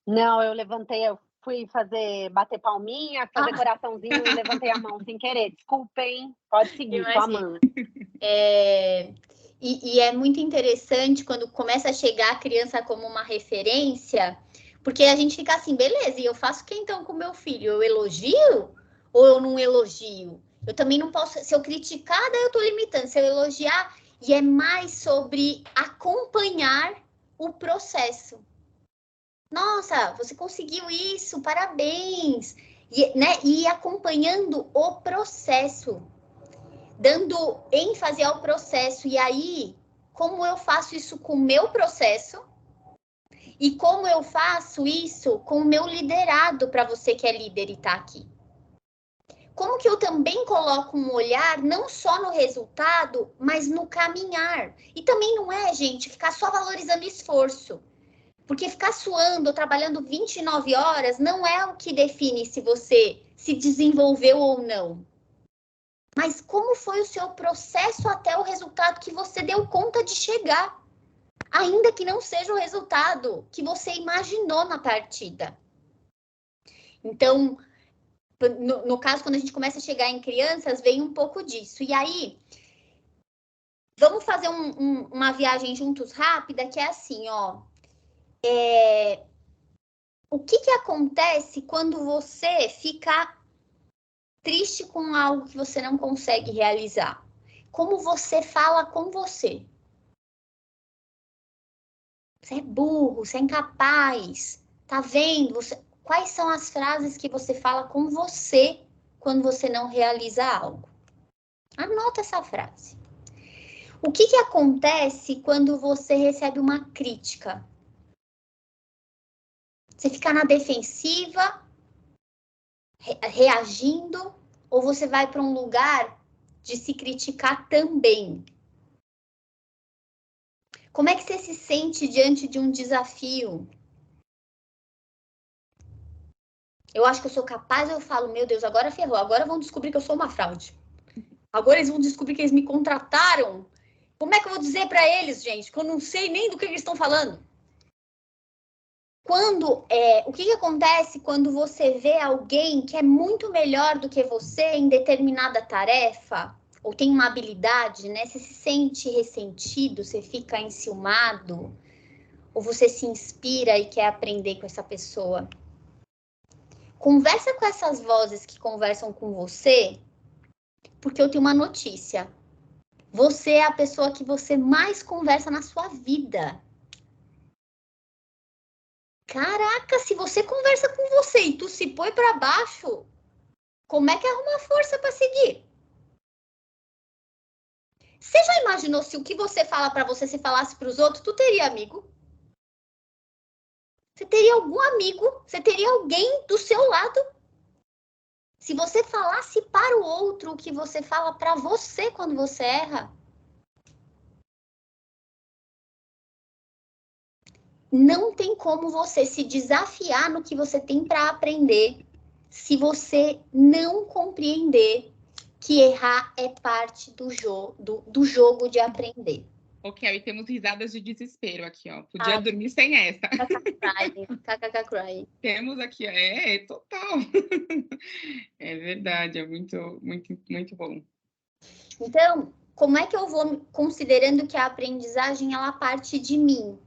Não, eu fui bater palminha, fazer coraçãozinho e levantei a mão sem querer. Desculpem, pode seguir, tô amando. E é muito interessante quando começa a chegar a criança como uma referência, porque a gente fica assim, beleza, e eu faço o que então com meu filho? Eu elogio ou eu não elogio? Eu também não posso, se eu criticar, daí eu tô limitando, se eu elogiar, e é mais sobre acompanhar o processo. Nossa, você conseguiu isso, parabéns! E, né, e acompanhando o processo, dando ênfase ao processo. E aí, como eu faço isso com o meu processo e como eu faço isso com o meu liderado, para você que é líder e está aqui. Como que eu também coloco um olhar não só no resultado, mas no caminhar. E também não é, gente, ficar só valorizando esforço. Porque ficar suando ou trabalhando 29 horas não é o que define se você se desenvolveu ou não. Mas como foi o seu processo até o resultado que você deu conta de chegar. Ainda que não seja o resultado que você imaginou na partida. Então, no caso, quando a gente começa a chegar em crianças, vem um pouco disso. E aí, vamos fazer uma viagem juntos rápida, que é assim, ó. O que acontece quando você fica triste com algo que você não consegue realizar? Como você fala com você? Você é burro, você é incapaz. Tá vendo? Quais são as frases que você fala com você quando você não realiza algo? Anota essa frase. O que acontece quando você recebe uma crítica? Você fica na defensiva, reagindo, ou você vai para um lugar de se criticar também? Como é que você se sente diante de um desafio? Eu acho que eu sou capaz, eu falo, meu Deus, agora ferrou, agora vão descobrir que eu sou uma fraude. Agora eles vão descobrir que eles me contrataram. Como é que eu vou dizer para eles, gente, que eu não sei nem do que eles estão falando? O que acontece quando você vê alguém que é muito melhor do que você em determinada tarefa, ou tem uma habilidade, né? Você se sente ressentido, você fica enciumado, ou você se inspira e quer aprender com essa pessoa. Conversa com essas vozes que conversam com você, porque eu tenho uma notícia. Você é a pessoa que você mais conversa na sua vida. Caraca, se você conversa com você e tu se põe para baixo, como é que arruma força para seguir? Você já imaginou se o que você fala para você, se falasse para os outros, tu teria amigo? Você teria algum amigo? Você teria alguém do seu lado? Se você falasse para o outro o que você fala para você quando você erra, não tem como você se desafiar no que você tem para aprender se você não compreender que errar é parte do jogo de aprender. Ok, e temos risadas de desespero aqui, ó. Podia dormir sem essa. Cry. Temos aqui, total. É verdade, é muito, muito, muito bom. Então, como é que eu vou considerando que a aprendizagem ela parte de mim?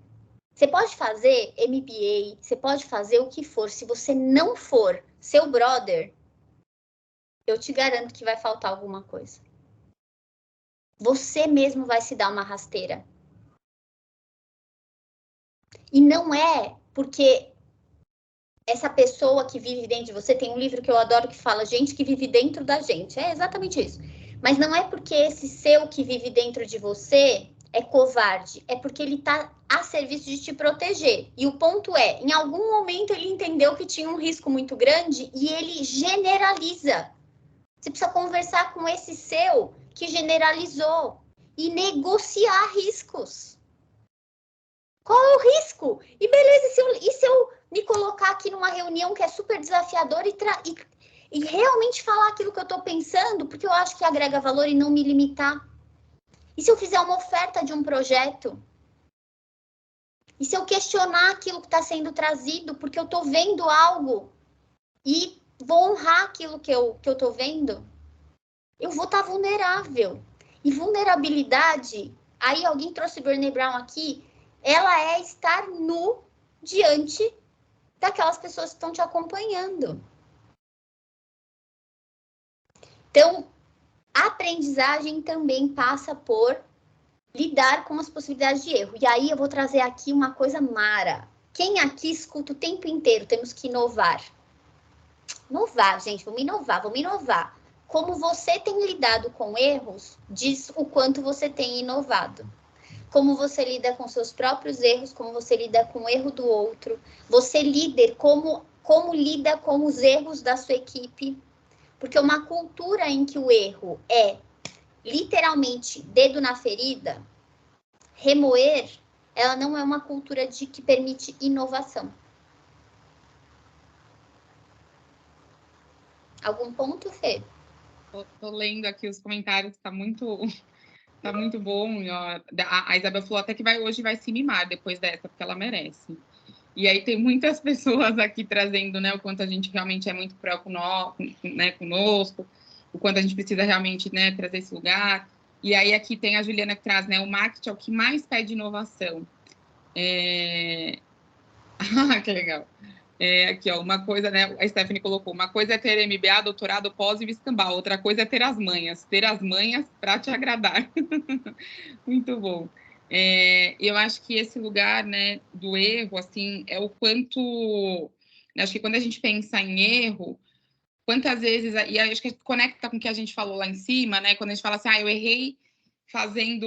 Você pode fazer MBA, você pode fazer o que for. Se você não for seu brother, eu te garanto que vai faltar alguma coisa. Você mesmo vai se dar uma rasteira. E não é porque essa pessoa que vive dentro de você, tem um livro que eu adoro que fala gente que vive dentro da gente. É exatamente isso. Mas não é porque esse seu que vive dentro de você é covarde, é porque ele está a serviço de te proteger. E o ponto é, em algum momento ele entendeu que tinha um risco muito grande e ele generaliza. Você precisa conversar com esse seu que generalizou e negociar riscos. Qual é o risco? E beleza, e se eu me colocar aqui numa reunião que é super desafiadora e realmente falar aquilo que eu estou pensando, porque eu acho que agrega valor e não me limitar? E se eu fizer uma oferta de um projeto? E se eu questionar aquilo que está sendo trazido, porque eu estou vendo algo e vou honrar aquilo que eu estou vendo? Eu vou estar vulnerável. E vulnerabilidade, aí alguém trouxe Brené Brown aqui, ela é estar nu diante daquelas pessoas que estão te acompanhando. Então, a aprendizagem também passa por lidar com as possibilidades de erro. E aí eu vou trazer aqui uma coisa mara. O Quem aqui escuta o tempo inteiro, temos que inovar. Inovar, gente, vamos inovar. Como você tem lidado com erros, diz o quanto você tem inovado. Como você lida com seus próprios erros, como você lida com o erro do outro. Você, líder, como lida com os erros da sua equipe. Porque uma cultura em que o erro é literalmente dedo na ferida, remoer, ela não é uma cultura que permite inovação. Algum ponto, Fê? Tô lendo aqui os comentários, tá muito bom. Ó. A Isabel falou até que hoje vai se mimar depois dessa, porque ela merece. E aí tem muitas pessoas aqui trazendo, né, o quanto a gente realmente é muito né, conosco, o quanto a gente precisa realmente, né, trazer esse lugar. E aí aqui tem a Juliana que traz, né, o marketing é o que mais pede inovação. Que legal. Aqui, ó, uma coisa, né, a Stephanie colocou, uma coisa é ter MBA, doutorado, pós e escambau, outra coisa é ter as manhas para te agradar. Muito bom. Eu acho que esse lugar, né, do erro, assim, é o quanto... Acho que quando a gente pensa em erro, quantas vezes... E acho que conecta com o que a gente falou lá em cima, né? Quando a gente fala assim, eu errei fazendo,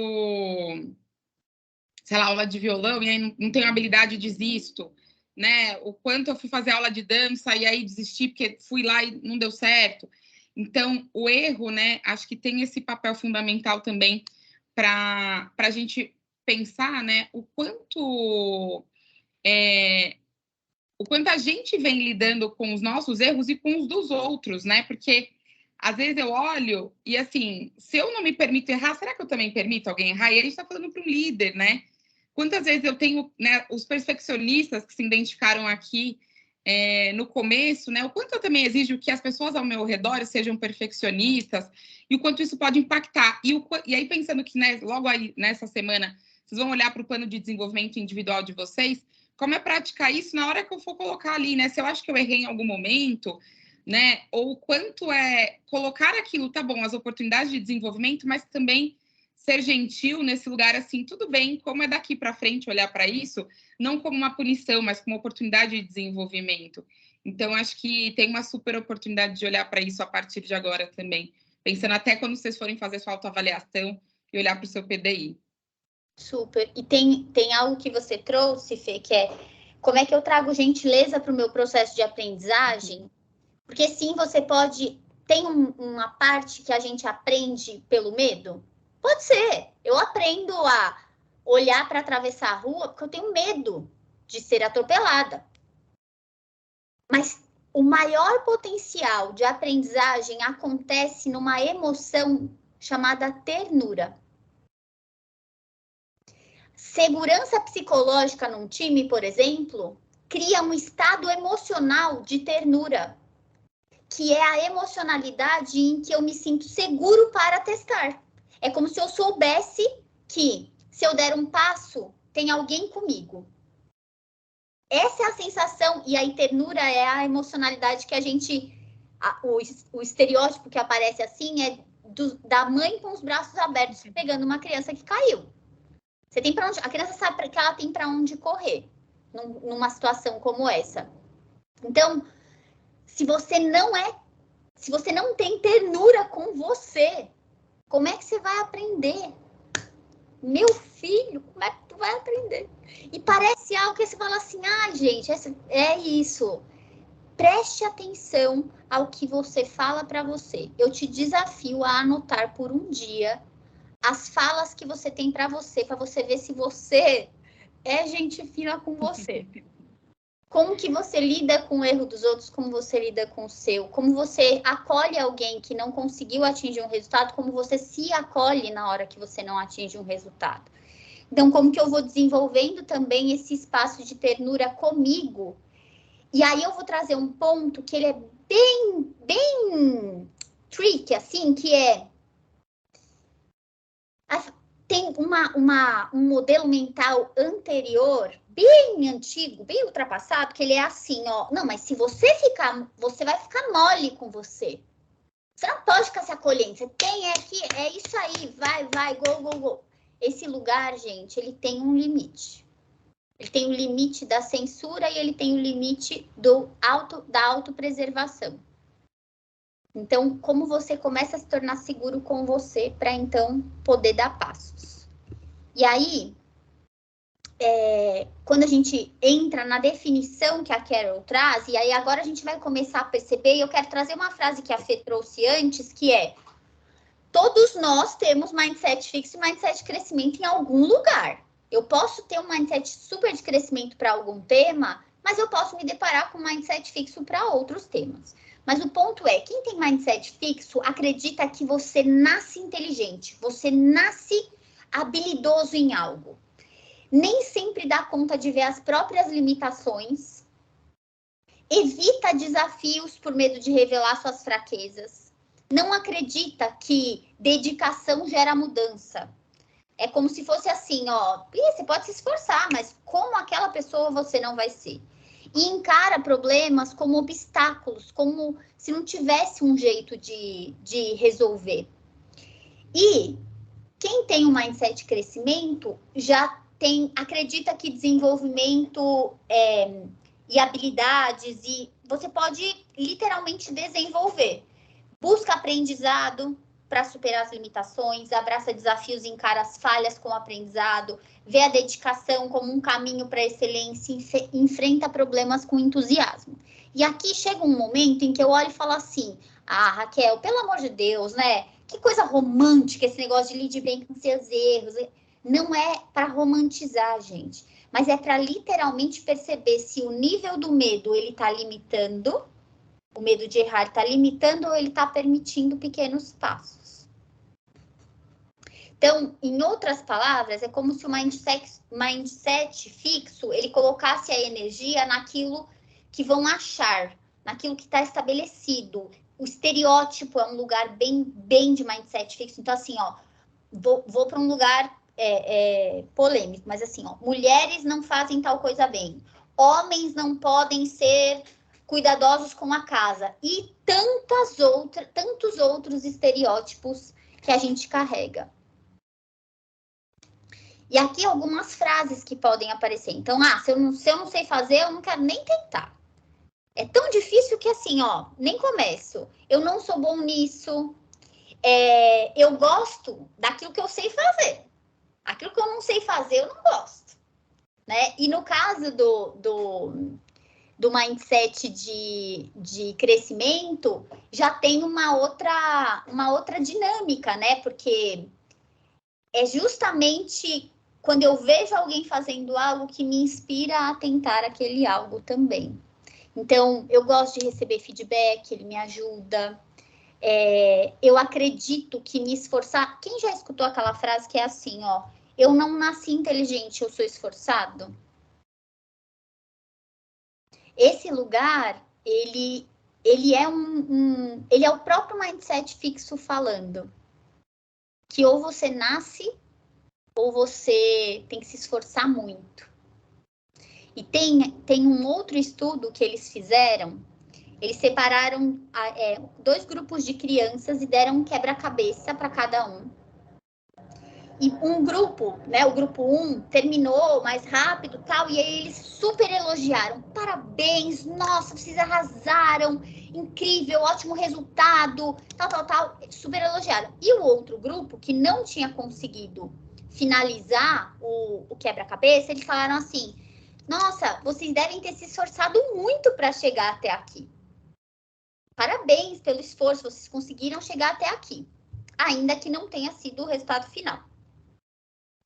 sei lá, aula de violão e aí não tenho habilidade, desisto, né? O quanto eu fui fazer aula de dança e aí desisti porque fui lá e não deu certo. Então, o erro, né, acho que tem esse papel fundamental também para a gente pensar, né, o quanto a gente vem lidando com os nossos erros e com os dos outros, né? Porque às vezes eu olho e assim, se eu não me permito errar, será que eu também permito alguém errar? E a gente está falando para um líder, né? Quantas vezes eu tenho, né, os perfeccionistas que se identificaram aqui no começo, né? O quanto eu também exijo que as pessoas ao meu redor sejam perfeccionistas e o quanto isso pode impactar. E aí, pensando que, né, logo aí, nessa semana, vocês vão olhar para o plano de desenvolvimento individual de vocês, como é praticar isso na hora que eu for colocar ali, né? Se eu acho que eu errei em algum momento, né? Ou o quanto é colocar aquilo, tá bom, as oportunidades de desenvolvimento, mas também ser gentil nesse lugar, assim, tudo bem, como é daqui para frente olhar para isso, não como uma punição, mas como uma oportunidade de desenvolvimento. Então, acho que tem uma super oportunidade de olhar para isso a partir de agora também, pensando até quando vocês forem fazer sua autoavaliação e olhar para o seu PDI. Super. E tem algo que você trouxe, Fê, que é como é que eu trago gentileza para o meu processo de aprendizagem? Porque sim, você pode... Tem uma parte que a gente aprende pelo medo? Pode ser. Eu aprendo a olhar para atravessar a rua porque eu tenho medo de ser atropelada. Mas o maior potencial de aprendizagem acontece numa emoção chamada ternura. Segurança psicológica num time, por exemplo, cria um estado emocional de ternura, que é a emocionalidade em que eu me sinto seguro para testar. É como se eu soubesse que, se eu der um passo, tem alguém comigo. Essa é a sensação, e a ternura é a emocionalidade que a gente... O estereótipo que aparece assim é da mãe com os braços abertos pegando uma criança que caiu. Você tem para onde... A criança sabe que ela tem para onde correr numa situação como essa. Então, se você não tem ternura com você, como é que você vai aprender? Meu filho, como é que tu vai aprender? E parece algo que você fala assim, gente, é isso. Preste atenção ao que você fala para você. Eu te desafio a anotar por um dia as falas que você tem para você ver se você é gente fina com você. Como que você lida com o erro dos outros, como você lida com o seu, como você acolhe alguém que não conseguiu atingir um resultado, como você se acolhe na hora que você não atinge um resultado. Então, como que eu vou desenvolvendo também esse espaço de ternura comigo? E aí eu vou trazer um ponto que ele é bem tricky, assim, que é... Tem um modelo mental anterior, bem antigo, bem ultrapassado, que ele é assim, ó. Não, mas se você vai ficar mole com você. Você não pode ficar se acolhendo. Você tem aqui, é isso aí, vai, go. Esse lugar, gente, ele tem um limite. Ele tem o limite da censura e ele tem o limite da autopreservação. Então, como você começa a se tornar seguro com você para, então, poder dar passos. E aí, quando a gente entra na definição que a Carol traz, e aí agora a gente vai começar a perceber, e eu quero trazer uma frase que a Fê trouxe antes, que é: todos nós temos mindset fixo e mindset de crescimento em algum lugar. Eu posso ter um mindset super de crescimento para algum tema, mas eu posso me deparar com um mindset fixo para outros temas. Mas o ponto é, quem tem mindset fixo acredita que você nasce inteligente, você nasce habilidoso em algo. Nem sempre dá conta de ver as próprias limitações, evita desafios por medo de revelar suas fraquezas, não acredita que dedicação gera mudança. É como se fosse assim, ó, você pode se esforçar, mas como aquela pessoa você não vai ser. E encara problemas como obstáculos, como se não tivesse um jeito de resolver. E quem tem um mindset de crescimento já acredita que desenvolvimento e habilidades, e você pode literalmente desenvolver. Busca aprendizado para superar as limitações, abraça desafios e encara as falhas com aprendizado, vê a dedicação como um caminho para a excelência, enfrenta problemas com entusiasmo. E aqui chega um momento em que eu olho e falo assim: ah, Raquel, pelo amor de Deus, né? Que coisa romântica esse negócio de lidar bem com seus erros. Não é para romantizar, gente, mas é para literalmente perceber se o nível do medo ele está limitando. O medo de errar está limitando ou ele está permitindo pequenos passos? Então, em outras palavras, é como se o mindset fixo, ele colocasse a energia naquilo que vão achar, naquilo que está estabelecido. O estereótipo é um lugar bem de mindset fixo. Então, assim, ó, vou para um lugar polêmico, mas assim, ó, mulheres não fazem tal coisa bem. Homens não podem ser cuidadosos com a casa e tantos outros estereótipos que a gente carrega. E aqui algumas frases que podem aparecer. Então, se eu não sei fazer, eu não quero nem tentar. É tão difícil que assim, ó, nem começo. Eu não sou bom nisso. Eu gosto daquilo que eu sei fazer. Aquilo que eu não sei fazer, eu não gosto. Né? E no caso do mindset de crescimento, já tem uma outra dinâmica, né? Porque é justamente quando eu vejo alguém fazendo algo que me inspira a tentar aquele algo também. Então, eu gosto de receber feedback, ele me ajuda. Eu acredito que me esforçar... Quem já escutou aquela frase que é assim, ó: eu não nasci inteligente, eu sou esforçado? Esse lugar, ele é ele é o próprio mindset fixo falando que ou você nasce ou você tem que se esforçar muito. E tem um outro estudo que eles fizeram, eles separaram 2 grupos de crianças e deram um quebra-cabeça para cada um. E um grupo, né, o grupo 1, terminou mais rápido, tal, e aí eles super elogiaram. Parabéns, nossa, vocês arrasaram, incrível, ótimo resultado, tal, super elogiaram. E o outro grupo, que não tinha conseguido finalizar o quebra-cabeça, eles falaram assim: nossa, vocês devem ter se esforçado muito para chegar até aqui. Parabéns pelo esforço, vocês conseguiram chegar até aqui, ainda que não tenha sido o resultado final.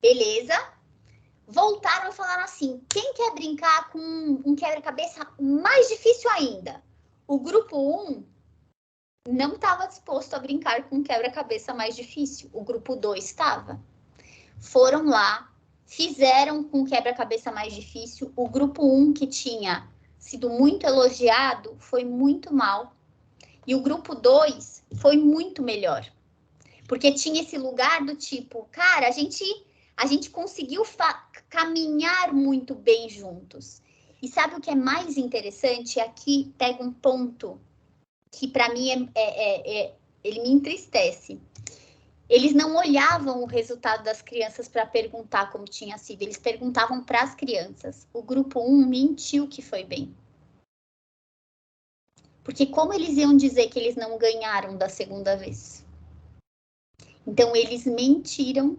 Beleza? Voltaram e falaram assim: quem quer brincar com um quebra-cabeça mais difícil ainda? O grupo 1 não estava disposto a brincar com um quebra-cabeça mais difícil. O grupo 2 estava. Foram lá, fizeram com um quebra-cabeça mais difícil. O grupo 1, que tinha sido muito elogiado, foi muito mal. E o grupo 2 foi muito melhor. Porque tinha esse lugar do tipo, cara, a gente conseguiu caminhar muito bem juntos. E sabe o que é mais interessante? Aqui pega um ponto que para mim ele me entristece. eles não olhavam o resultado das crianças para perguntar como tinha sido, eles perguntavam para as crianças. O grupo 1 mentiu que foi bem. Porque como eles iam dizer que eles não ganharam da segunda vez? Então, eles mentiram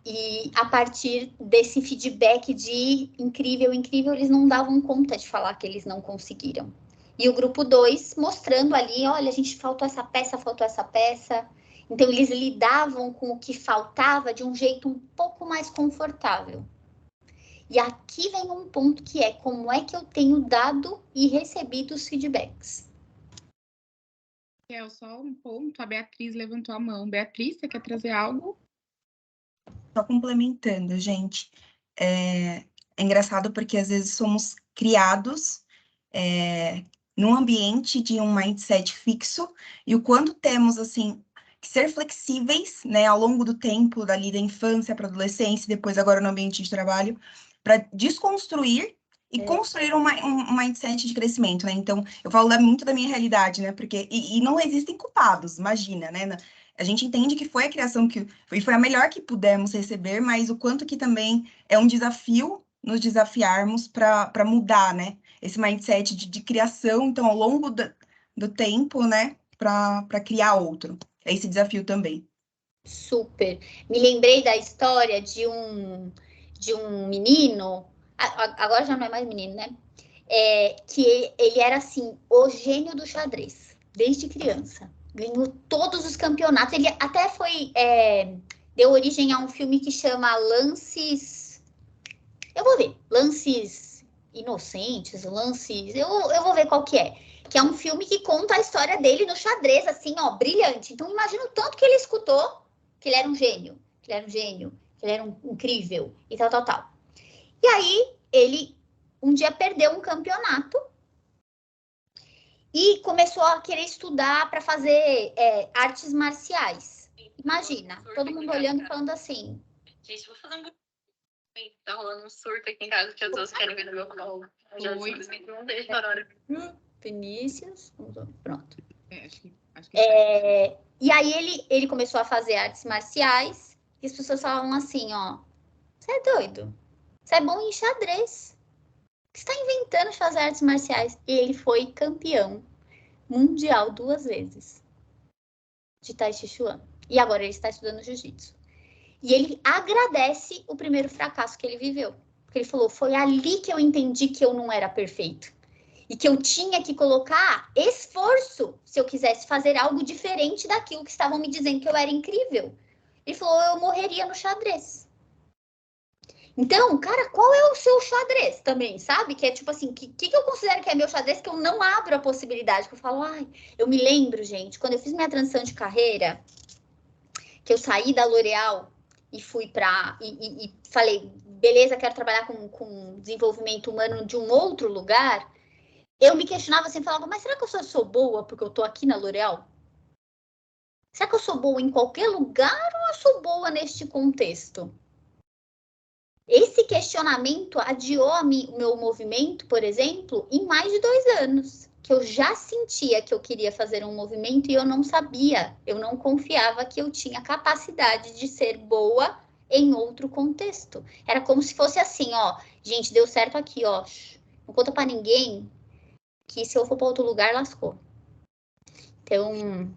e a partir desse feedback de incrível, incrível, eles não davam conta de falar que eles não conseguiram. E o grupo 2 mostrando ali, olha, a gente faltou essa peça, faltou essa peça. Então, eles lidavam com o que faltava de um jeito um pouco mais confortável. E aqui vem um ponto que é como é que eu tenho dado e recebido os feedbacks. Só um ponto, a Beatriz levantou a mão. Beatriz, você quer trazer algo? Só complementando, gente. É engraçado porque às vezes somos criados num ambiente de um mindset fixo e o quanto temos, assim, que ser flexíveis, né, ao longo do tempo, dali da infância para a adolescência, e depois agora no ambiente de trabalho, para desconstruir e construir um mindset de crescimento, né? Então, eu falo muito da minha realidade, né? Porque, e não existem culpados, imagina, né? A gente entende que foi a criação que foi a melhor que pudemos receber, mas o quanto que também é um desafio nos desafiarmos para mudar, né? Esse mindset de criação, então, ao longo do tempo, né? Para criar outro. É esse desafio também. Super. Me lembrei da história de um menino, agora já não é mais menino, né? Que ele era, assim, o gênio do xadrez, desde criança. Ganhou todos os campeonatos. Ele até deu origem a um filme que chama Lances... Eu vou ver. Lances Inocentes, Lances... Eu vou ver qual que é. Que é um filme que conta a história dele no xadrez, assim, ó, brilhante. Então, imagina o tanto que ele escutou que ele era um gênio, que ele era um incrível, e tal, tal, tal. E aí, ele um dia perdeu um campeonato e começou a querer estudar para fazer artes marciais. Imagina, todo mundo olhando e falando assim... Gente, vou fazer um... Tá rolando um surto aqui em casa que as duas querem ver no meu colo. Oi. Não deixa a hora. Vinícius, pronto. Acho que E aí ele começou a fazer artes marciais e as pessoas falavam assim, ó, você é doido? Você é bom em xadrez. Você está inventando de fazer artes marciais. E ele foi campeão mundial 2 vezes de Tai Chi Chuan. E agora ele está estudando jiu-jitsu. E ele agradece o primeiro fracasso que ele viveu. Porque ele falou, foi ali que eu entendi que eu não era perfeito. E que eu tinha que colocar esforço se eu quisesse fazer algo diferente daquilo que estavam me dizendo que eu era incrível. Ele falou, eu morreria no xadrez. Então, cara, qual é o seu xadrez também, sabe? Que é tipo assim, que eu considero que é meu xadrez que eu não abro a possibilidade. Que eu falo, eu me lembro, gente, quando eu fiz minha transição de carreira, que eu saí da L'Oréal e fui e falei, beleza, quero trabalhar com desenvolvimento humano de um outro lugar. Eu me questionava assim, falava, mas será que eu sou boa porque eu tô aqui na L'Oréal? Será que eu sou boa em qualquer lugar ou eu sou boa neste contexto? Esse questionamento adiou o meu movimento, por exemplo, em mais de 2 anos. Que eu já sentia que eu queria fazer um movimento e eu não sabia, eu não confiava que eu tinha capacidade de ser boa em outro contexto. Era como se fosse assim, ó, gente, deu certo aqui, ó, não conta pra ninguém, que se eu for para outro lugar, lascou. Então,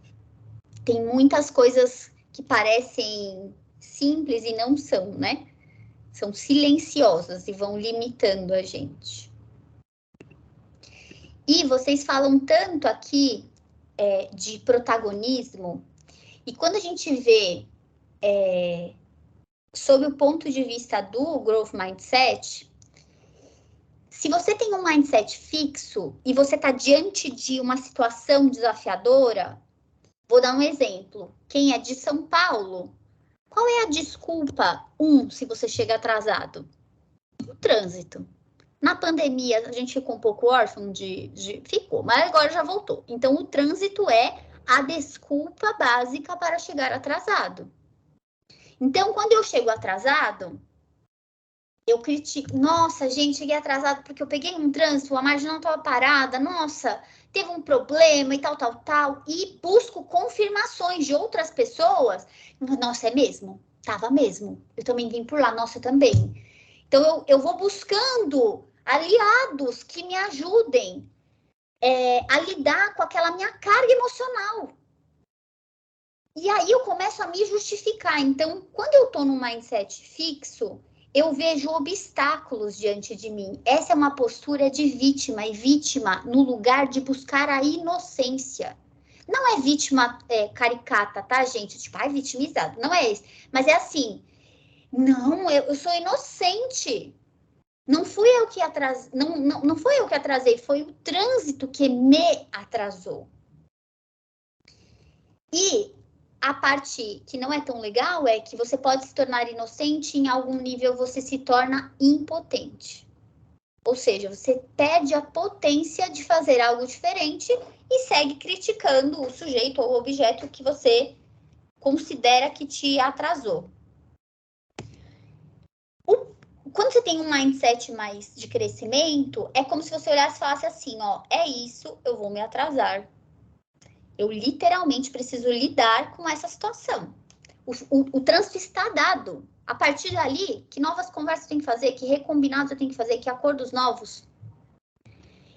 tem muitas coisas que parecem simples e não são, né? São silenciosas e vão limitando a gente. E vocês falam tanto aqui de protagonismo, e quando a gente vê sob o ponto de vista do Growth Mindset, se você tem um mindset fixo e você está diante de uma situação desafiadora, vou dar um exemplo. Quem é de São Paulo, qual é a desculpa, se você chega atrasado? O trânsito. Na pandemia, a gente ficou um pouco órfão ficou, mas agora já voltou. Então, o trânsito é a desculpa básica para chegar atrasado. Então, quando eu chego atrasado, eu critico, nossa, gente, cheguei atrasado porque eu peguei um trânsito, a marginal estava parada, nossa, teve um problema e tal, e busco confirmações de outras pessoas. Nossa, é mesmo? Tava mesmo. Eu também vim por lá, nossa, também. Então, eu vou buscando aliados que me ajudem a lidar com aquela minha carga emocional. E aí eu começo a me justificar. Então, quando eu tô num mindset fixo, eu vejo obstáculos diante de mim. Essa é uma postura de vítima, e vítima no lugar de buscar a inocência. Não é vítima caricata, tá, gente? Tipo, vitimizado. Não é isso. Mas é assim, não, eu sou inocente. Não fui eu que atrasei, não foi eu que atrasei, foi o trânsito que me atrasou. E a parte que não é tão legal é que você pode se tornar inocente e em algum nível você se torna impotente. Ou seja, você perde a potência de fazer algo diferente e segue criticando o sujeito ou o objeto que você considera que te atrasou. Quando você tem um mindset mais de crescimento, é como se você olhasse e falasse assim, ó, é isso, eu vou me atrasar. Eu literalmente preciso lidar com essa situação. O trânsito está dado. A partir dali, que novas conversas eu tenho que fazer, que recombinados eu tenho que fazer, que acordos novos.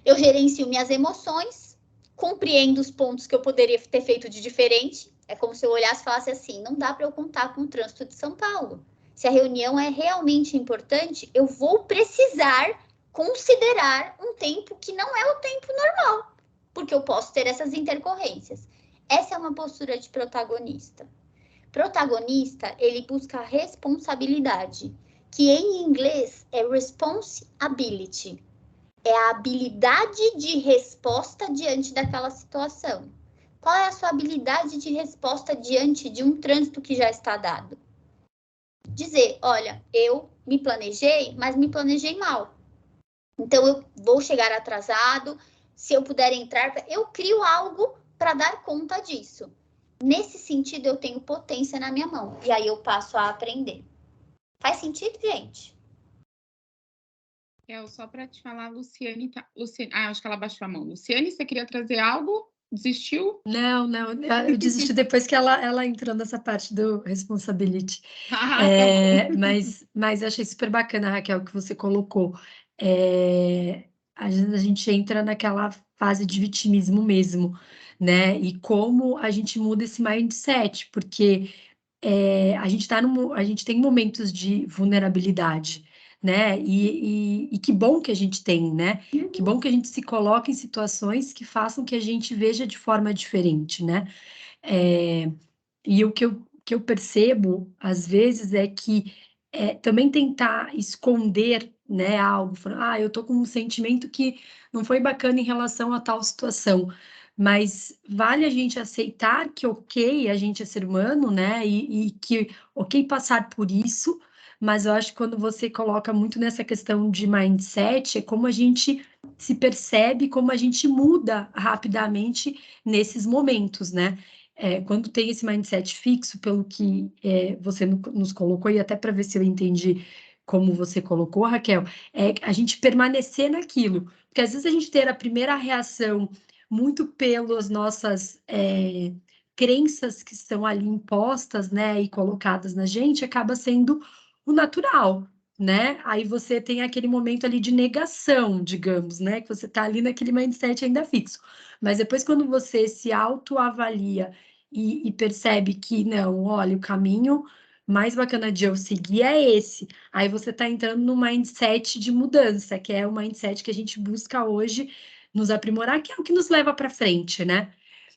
Eu gerencio minhas emoções, compreendo os pontos que eu poderia ter feito de diferente. É como se eu olhasse e falasse assim, não dá para eu contar com o trânsito de São Paulo. Se a reunião é realmente importante, eu vou precisar considerar um tempo que não é o tempo normal, porque eu posso ter essas intercorrências. Essa é uma postura de protagonista. Protagonista, ele busca a responsabilidade, que em inglês é responsibility. É a habilidade de resposta diante daquela situação. Qual é a sua habilidade de resposta diante de um trânsito que já está dado? Dizer, olha, eu me planejei, mas me planejei mal. Então, eu vou chegar atrasado, se eu puder entrar, eu crio algo para dar conta disso. Nesse sentido, eu tenho potência na minha mão. E aí eu passo a aprender. Faz sentido, gente? Só para te falar, Luciane tá... acho que ela baixou a mão. Luciane, você queria trazer algo? Desistiu? Não, eu desisti depois que ela entrou nessa parte do responsibility. Tá bom. Mas eu achei super bacana, Raquel, que você colocou. Às vezes a gente entra naquela fase de vitimismo mesmo, né? E como a gente muda esse mindset, porque a gente tem momentos de vulnerabilidade, né? E que bom que a gente tem, né? Que bom que a gente se coloca em situações que façam que a gente veja de forma diferente, né? E o que eu percebo, às vezes, é que também tentar esconder, né, algo, falando, eu tô com um sentimento que não foi bacana em relação a tal situação, mas vale a gente aceitar que ok, a gente é ser humano, né, e que ok passar por isso, mas eu acho que quando você coloca muito nessa questão de mindset, é como a gente se percebe, como a gente muda rapidamente nesses momentos, né? Quando tem esse mindset fixo, pelo que você nos colocou, e até para ver se eu entendi como você colocou, Raquel, é a gente permanecer naquilo. Porque às vezes a gente ter a primeira reação muito pelas nossas crenças que estão ali impostas, né, e colocadas na gente, acaba sendo o natural, né? Aí você tem aquele momento ali de negação, digamos, né? Que você está ali naquele mindset ainda fixo. Mas depois, quando você se autoavalia e percebe que, não, olha, o caminho mais bacana de eu seguir é esse. Aí você está entrando no mindset de mudança, que é o mindset que a gente busca hoje nos aprimorar, que é o que nos leva para frente, né?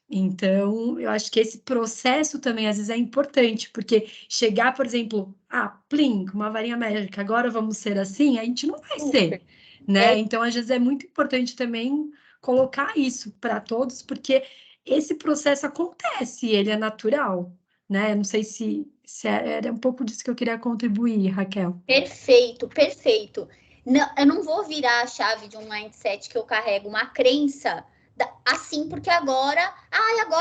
Então, eu acho que esse processo também, às vezes, é importante, porque chegar, por exemplo, plim, com uma varinha mágica, agora vamos ser assim, a gente não vai ser, né? Então, às vezes, é muito importante também colocar isso para todos, porque esse processo acontece, ele é natural, né? Eu não sei se era um pouco disso que eu queria contribuir, Raquel. Perfeito, perfeito. Não, eu não vou virar a chave de um mindset que eu carrego uma crença assim, porque agora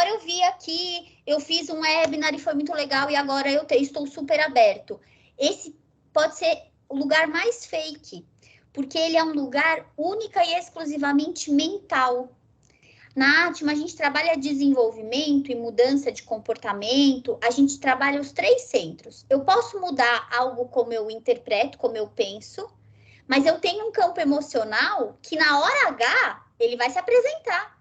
eu vi aqui, eu fiz um webinar e foi muito legal e agora eu estou super aberto. Esse pode ser o lugar mais fake, porque ele é um lugar única e exclusivamente mental. Na Atma, a gente trabalha desenvolvimento e mudança de comportamento, a gente trabalha os 3 centros. Eu posso mudar algo como eu interpreto, como eu penso, mas eu tenho um campo emocional que na hora H, ele vai se apresentar.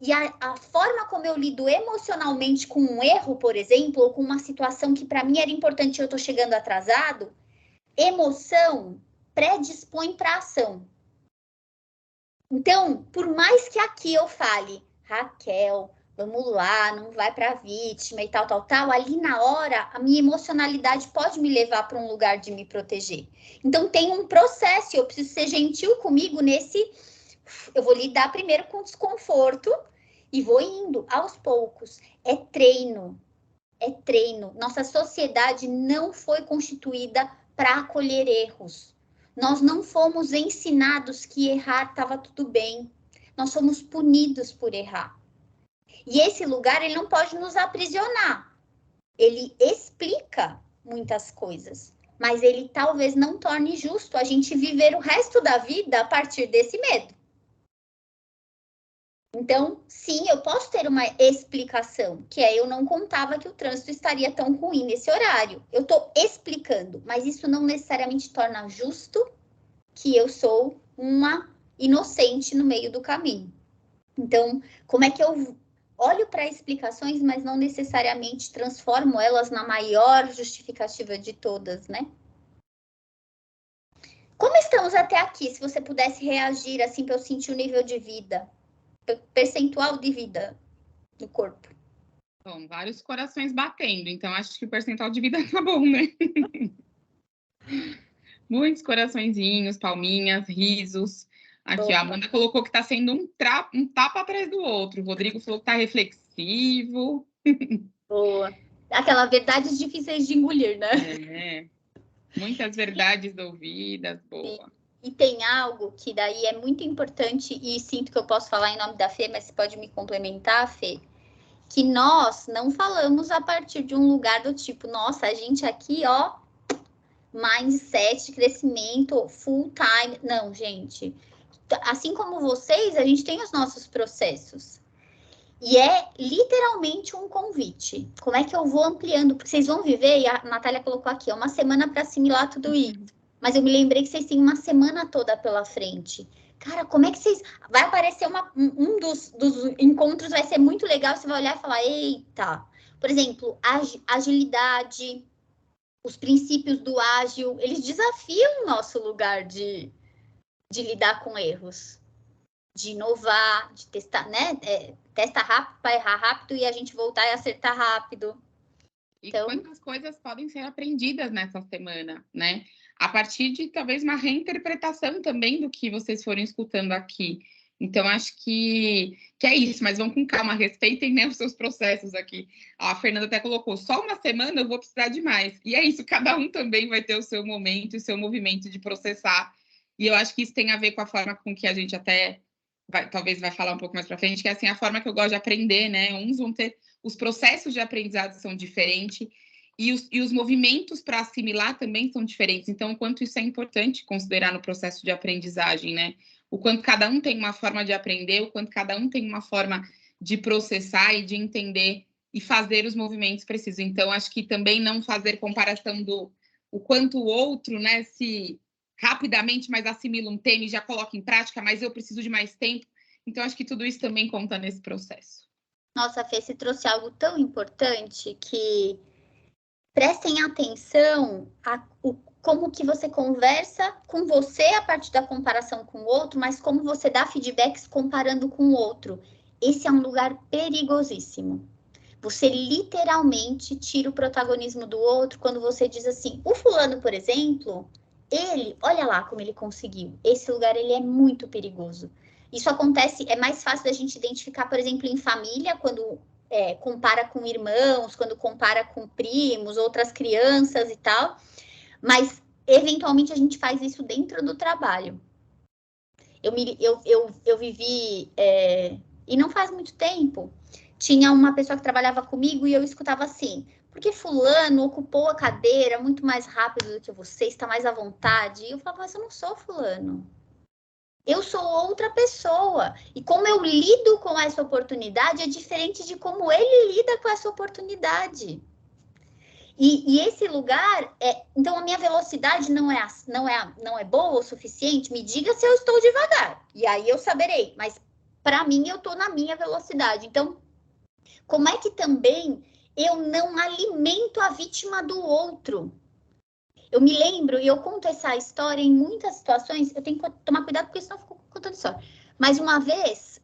E a forma como eu lido emocionalmente com um erro, por exemplo, ou com uma situação que para mim era importante e eu estou chegando atrasado, emoção predispõe para ação. Então, por mais que aqui eu fale, Raquel, vamos lá, não vai para a vítima e tal, ali na hora, a minha emocionalidade pode me levar para um lugar de me proteger. Então, tem um processo, eu preciso ser gentil comigo nesse... Eu vou lidar primeiro com desconforto e vou indo aos poucos. É treino. Nossa sociedade não foi constituída para acolher erros. Nós não fomos ensinados que errar estava tudo bem. Nós somos punidos por errar. E esse lugar, ele não pode nos aprisionar. Ele explica muitas coisas, mas ele talvez não torne justo a gente viver o resto da vida a partir desse medo. Então, sim, eu posso ter uma explicação, que é eu não contava que o trânsito estaria tão ruim nesse horário. Eu estou explicando, mas isso não necessariamente torna justo que eu sou uma inocente no meio do caminho. Então, como é que eu olho para explicações, mas não necessariamente transformo elas na maior justificativa de todas, né? Como estamos até aqui? Se você pudesse reagir assim para eu sentir o nível de vida, percentual de vida do corpo. Bom, vários corações batendo, então acho que o percentual de vida tá bom, né? Muitos coraçõezinhos, palminhas, risos. Aqui, ó, a Amanda colocou que tá sendo um tapa atrás do outro. O Rodrigo falou que tá reflexivo. Boa. Aquela verdades difíceis de engolir, né? É. Muitas verdades ouvidas, boa. E tem algo que daí é muito importante, e sinto que eu posso falar em nome da Fê, mas você pode me complementar, Fê, que nós não falamos a partir de um lugar do tipo, nossa, a gente aqui, ó, mindset, crescimento, full time. Não, gente. Assim como vocês, a gente tem os nossos processos. E é literalmente um convite. Como é que eu vou ampliando? Porque vocês vão viver, e a Natália colocou aqui, ó, uma semana para assimilar tudo isso. Mas eu me lembrei que vocês têm uma semana toda pela frente. Cara, como é que vocês... Vai aparecer um dos encontros, vai ser muito legal, você vai olhar e falar, eita. Por exemplo, agilidade, os princípios do ágil, eles desafiam o nosso lugar de lidar com erros. De inovar, de testar, né? Testa rápido para errar rápido e a gente voltar e acertar rápido. Então... E quantas coisas podem ser aprendidas nessa semana, né? A partir de, talvez, uma reinterpretação também do que vocês foram escutando aqui. Então, acho que é isso, mas vão com calma, respeitem, né, os seus processos aqui. A Fernanda até colocou, só uma semana eu vou precisar de mais. E é isso, cada um também vai ter o seu momento, o seu movimento de processar. E eu acho que isso tem a ver com a forma com que a gente até... talvez vai falar um pouco mais para frente, que é assim, a forma que eu gosto de aprender, né? Uns vão ter... Os processos de aprendizado são diferentes e os movimentos para assimilar também são diferentes. Então, o quanto isso é importante considerar no processo de aprendizagem, né? O quanto cada um tem uma forma de aprender, o quanto cada um tem uma forma de processar e de entender e fazer os movimentos precisos. Então, acho que também não fazer comparação do o quanto o outro, né, se rapidamente, mas assimila um tema e já coloca em prática, mas eu preciso de mais tempo. Então, acho que tudo isso também conta nesse processo. Nossa, Fê, você trouxe algo tão importante que prestem atenção como que você conversa com você a partir da comparação com o outro, mas como você dá feedbacks comparando com o outro. Esse é um lugar perigosíssimo. Você literalmente tira o protagonismo do outro quando você diz assim, o fulano, por exemplo, ele, olha lá como ele conseguiu. Esse lugar, ele é muito perigoso. Isso acontece, é mais fácil da gente identificar, por exemplo, em família, quando compara com irmãos, quando compara com primos, outras crianças e tal, mas eventualmente a gente faz isso dentro do trabalho. Eu vivi, e não faz muito tempo, tinha uma pessoa que trabalhava comigo e eu escutava assim, porque fulano ocupou a cadeira muito mais rápido do que você, está mais à vontade. E eu falava, mas eu não sou fulano. Eu sou outra pessoa. E como eu lido com essa oportunidade é diferente de como ele lida com essa oportunidade. E esse lugar, então a minha velocidade não é boa o suficiente, me diga se eu estou devagar, e aí eu saberei, mas para mim eu estou na minha velocidade. Então, como é que também eu não alimento a vítima do outro? Eu me lembro, e eu conto essa história em muitas situações, eu tenho que tomar cuidado porque senão eu fico contando história. Mas uma vez,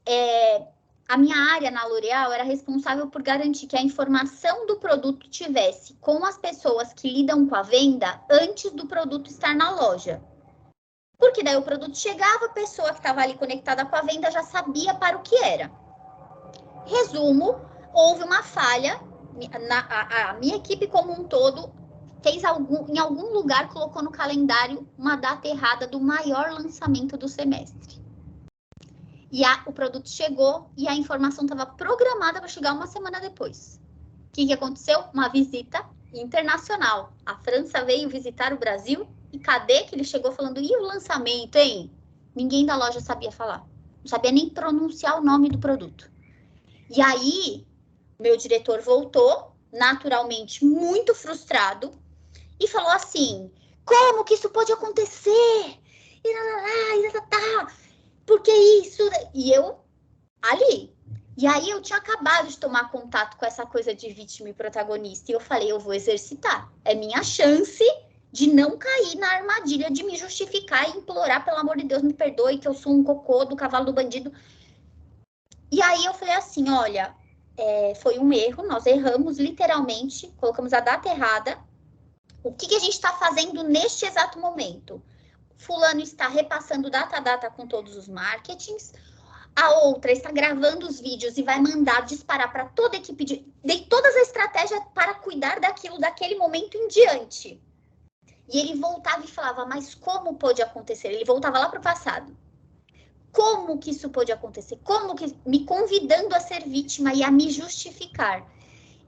a minha área na L'Oréal era responsável por garantir que a informação do produto tivesse com as pessoas que lidam com a venda antes do produto estar na loja. Porque daí o produto chegava, a pessoa que estava ali conectada com a venda já sabia para o que era. Resumo, houve uma falha, a minha equipe como um todo fez em algum lugar, colocou no calendário uma data errada do maior lançamento do semestre. E o produto chegou e a informação estava programada para chegar uma semana depois. O que aconteceu? Uma visita internacional. A França veio visitar o Brasil e cadê que ele chegou falando, e o lançamento, hein? Ninguém da loja sabia falar. Não sabia nem pronunciar o nome do produto. E aí, meu diretor voltou, naturalmente muito frustrado, e falou assim, como que isso pode acontecer? Por que isso? E eu, ali. E aí eu tinha acabado de tomar contato com essa coisa de vítima e protagonista. E eu falei, eu vou exercitar. É minha chance de não cair na armadilha de me justificar e implorar, pelo amor de Deus, me perdoe, que eu sou um cocô do cavalo do bandido. E aí eu falei assim, olha, foi um erro, nós erramos literalmente, colocamos a data errada. O que a gente está fazendo neste exato momento? Fulano está repassando data a data com todos os marketings, a outra está gravando os vídeos e vai mandar disparar para toda a equipe, de todas as estratégias para cuidar daquilo, daquele momento em diante. E ele voltava e falava, mas como pode acontecer? Ele voltava lá para o passado. Como que isso pode acontecer? Como que... Me convidando a ser vítima e a me justificar.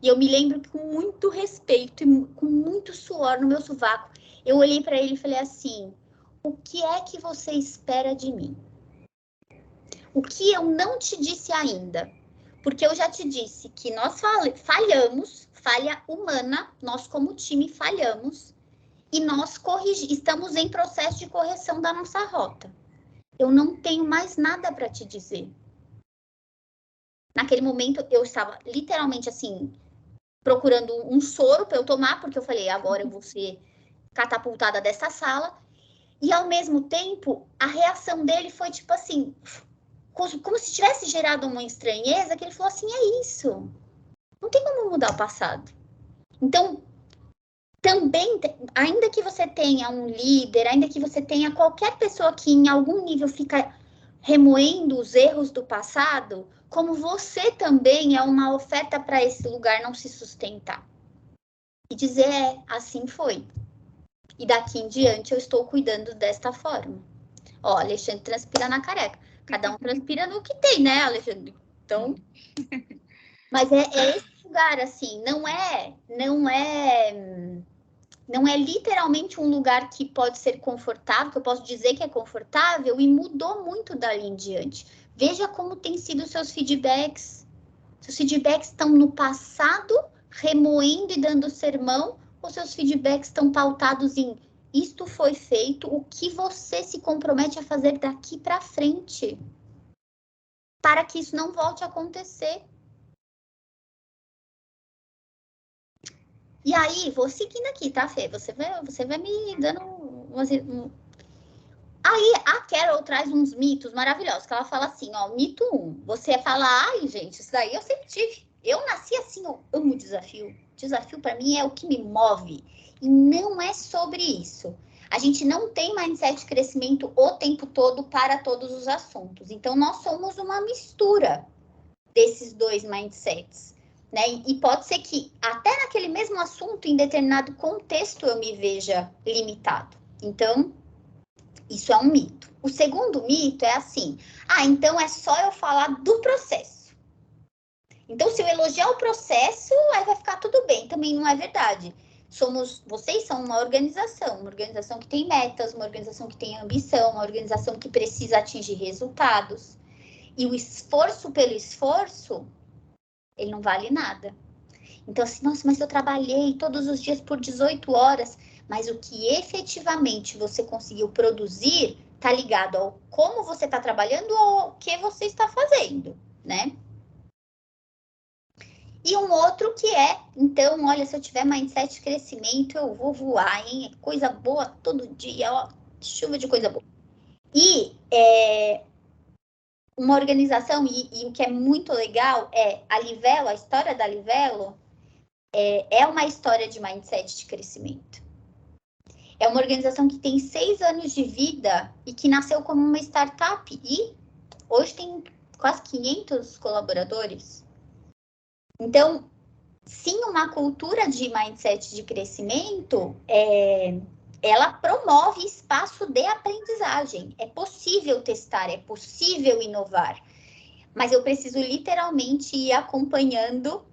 E eu me lembro que com muito respeito e com muito suor no meu sovaco, eu olhei para ele e falei assim, o que é que você espera de mim? O que eu não te disse ainda? Porque eu já te disse que nós falhamos, falha humana, nós como time falhamos, e nós estamos em processo de correção da nossa rota. Eu não tenho mais nada para te dizer. Naquele momento, eu estava literalmente assim, procurando um soro para eu tomar, porque eu falei, agora eu vou ser catapultada dessa sala. E, ao mesmo tempo, a reação dele foi tipo assim, como se tivesse gerado uma estranheza, que ele falou assim, é isso. Não tem como mudar o passado. Então, também, ainda que você tenha um líder, ainda que você tenha qualquer pessoa que em algum nível fica remoendo os erros do passado, como você também é uma oferta para esse lugar não se sustentar. E dizer, assim foi. E daqui em diante eu estou cuidando desta forma. Ó, Alexandre transpira na careca. Cada um transpira no que tem, né, Alexandre? Então, mas é esse lugar, assim, não é literalmente um lugar que pode ser confortável, que eu posso dizer que é confortável, e mudou muito dali em diante. Veja como tem sido os seus feedbacks. Seus feedbacks estão no passado, remoendo e dando sermão, ou seus feedbacks estão pautados em isto foi feito, o que você se compromete a fazer daqui para frente, para que isso não volte a acontecer. E aí, vou seguindo aqui, tá, Fê? Você vai me dando Aí, a Carol traz uns mitos maravilhosos, que ela fala assim, ó, mito 1, você fala, ai, gente, isso daí eu sempre tive. Eu nasci assim, eu amo desafio. Desafio, para mim, é o que me move. E não é sobre isso. A gente não tem mindset de crescimento o tempo todo para todos os assuntos. Então, nós somos uma mistura desses dois mindsets, né? E pode ser que até naquele mesmo assunto, em determinado contexto, eu me veja limitado. Então, isso é um mito. O segundo mito é assim, então é só eu falar do processo. Então, se eu elogiar o processo, aí vai ficar tudo bem. Também não é verdade. Vocês são uma organização que tem metas, uma organização que tem ambição, uma organização que precisa atingir resultados. E o esforço pelo esforço, ele não vale nada. Então, assim, nossa, mas eu trabalhei todos os dias por 18 horas, mas o que efetivamente você conseguiu produzir está ligado ao como você está trabalhando ou ao que você está fazendo, né? E um outro que é, então, olha, se eu tiver mindset de crescimento, eu vou voar, hein? É coisa boa todo dia, ó, chuva de coisa boa. E uma organização, e o que é muito legal é a Livelo, a história da Livelo, é uma história de mindset de crescimento. É uma organização que tem 6 anos de vida e que nasceu como uma startup e hoje tem quase 500 colaboradores. Então, sim, uma cultura de mindset de crescimento, ela promove espaço de aprendizagem. É possível testar, é possível inovar, mas eu preciso literalmente ir acompanhando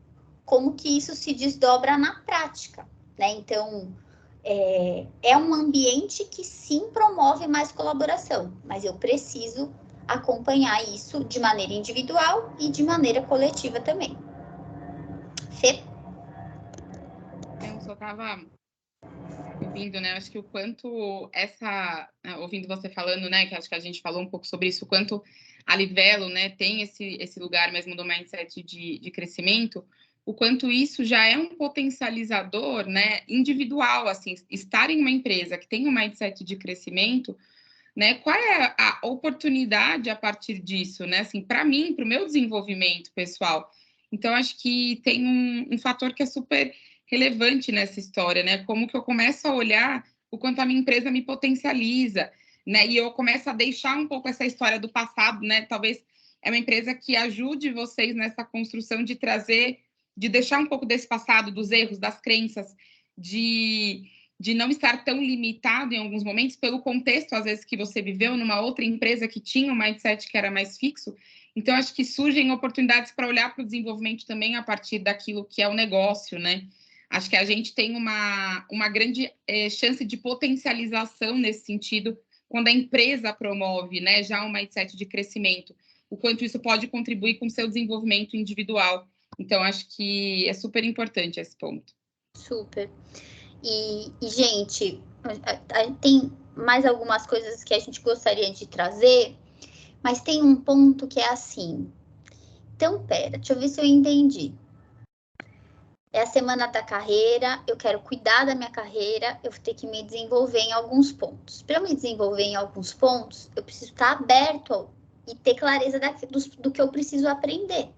como que isso se desdobra na prática, né? Então, é um ambiente que sim promove mais colaboração, mas eu preciso acompanhar isso de maneira individual e de maneira coletiva também. Fê? Eu só estava ouvindo, né? Acho que o quanto ouvindo você falando, né? Que acho que a gente falou um pouco sobre isso, o quanto a Livelo, né, tem esse lugar mesmo do mindset de crescimento, o quanto isso já é um potencializador, né, individual, assim, estar em uma empresa que tem um mindset de crescimento, né, qual é a oportunidade a partir disso, né, assim, para mim, para o meu desenvolvimento pessoal. Então, acho que tem um fator que é super relevante nessa história, né, como que eu começo a olhar o quanto a minha empresa me potencializa, né, e eu começo a deixar um pouco essa história do passado, né, talvez é uma empresa que ajude vocês nessa construção de trazer, de deixar um pouco desse passado, dos erros, das crenças, de não estar tão limitado em alguns momentos pelo contexto, às vezes, que você viveu numa outra empresa que tinha um mindset que era mais fixo. Então, acho que surgem oportunidades para olhar para o desenvolvimento também a partir daquilo que é o negócio, né? Acho que a gente tem uma grande chance de potencialização nesse sentido quando a empresa promove, né, já um mindset de crescimento, o quanto isso pode contribuir com o seu desenvolvimento individual. Então, acho que é super importante esse ponto. Super. E gente, tem mais algumas coisas que a gente gostaria de trazer, mas tem um ponto que é assim. Então, pera, deixa eu ver se eu entendi. É a semana da carreira, eu quero cuidar da minha carreira, eu vou ter que me desenvolver em alguns pontos. Para eu me desenvolver em alguns pontos, eu preciso estar aberto e ter clareza do que eu preciso aprender.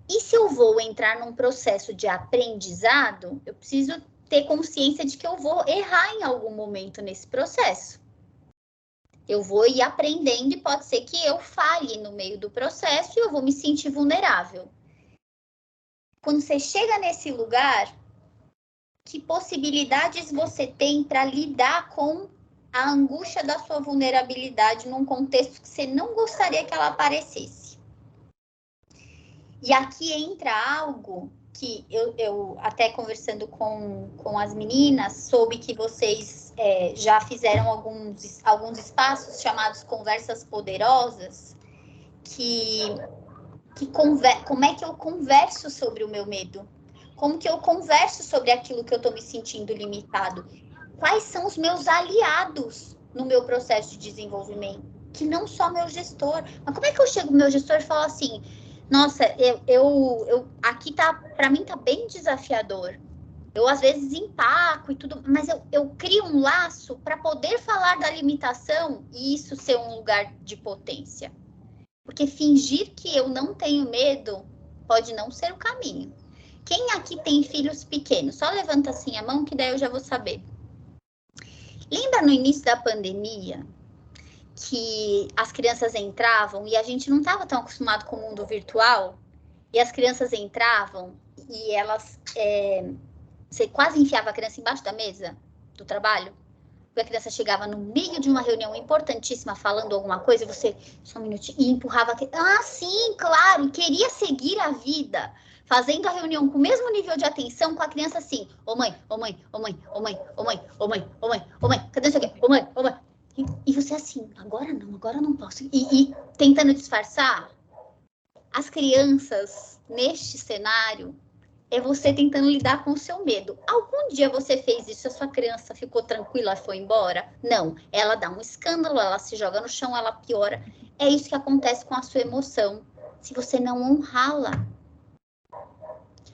E se eu vou entrar num processo de aprendizado, eu preciso ter consciência de que eu vou errar em algum momento nesse processo. Eu vou ir aprendendo e pode ser que eu falhe no meio do processo e eu vou me sentir vulnerável. Quando você chega nesse lugar, que possibilidades você tem para lidar com a angústia da sua vulnerabilidade num contexto que você não gostaria que ela aparecesse? E aqui entra algo que eu até conversando com as meninas, soube que vocês já fizeram alguns espaços chamados Conversas Poderosas, como é que eu converso sobre o meu medo? Como que eu converso sobre aquilo que eu estou me sentindo limitado? Quais são os meus aliados no meu processo de desenvolvimento? Que não só meu gestor. Mas como é que eu chego no meu gestor e falo assim, nossa, aqui para mim tá bem desafiador. Eu às vezes empaco e tudo, mas eu crio um laço para poder falar da limitação e isso ser um lugar de potência. Porque fingir que eu não tenho medo pode não ser o caminho. Quem aqui tem filhos pequenos? Só levanta assim a mão que daí eu já vou saber. Lembra no início da pandemia que as crianças entravam e a gente não estava tão acostumado com o mundo virtual? E as crianças entravam e elas... você quase enfiava a criança embaixo da mesa do trabalho? A criança chegava no meio de uma reunião importantíssima falando alguma coisa e você, só um minutinho, e empurrava a criança. Ah, sim, claro, queria seguir a vida. fazendo a reunião com o mesmo nível de atenção com a criança assim, ô mãe, ô mãe, ô mãe, ô mãe, ô mãe, ô mãe, ô mãe, ô mãe, cadê isso aqui? Ô mãe, ô mãe. E você assim, agora não posso. E tentando disfarçar, as crianças neste cenário é você tentando lidar com o seu medo. Algum dia você fez isso, a sua criança ficou tranquila e foi embora? Não, ela dá um escândalo, ela se joga no chão, ela piora. É isso que acontece com a sua emoção, se você não honrá-la.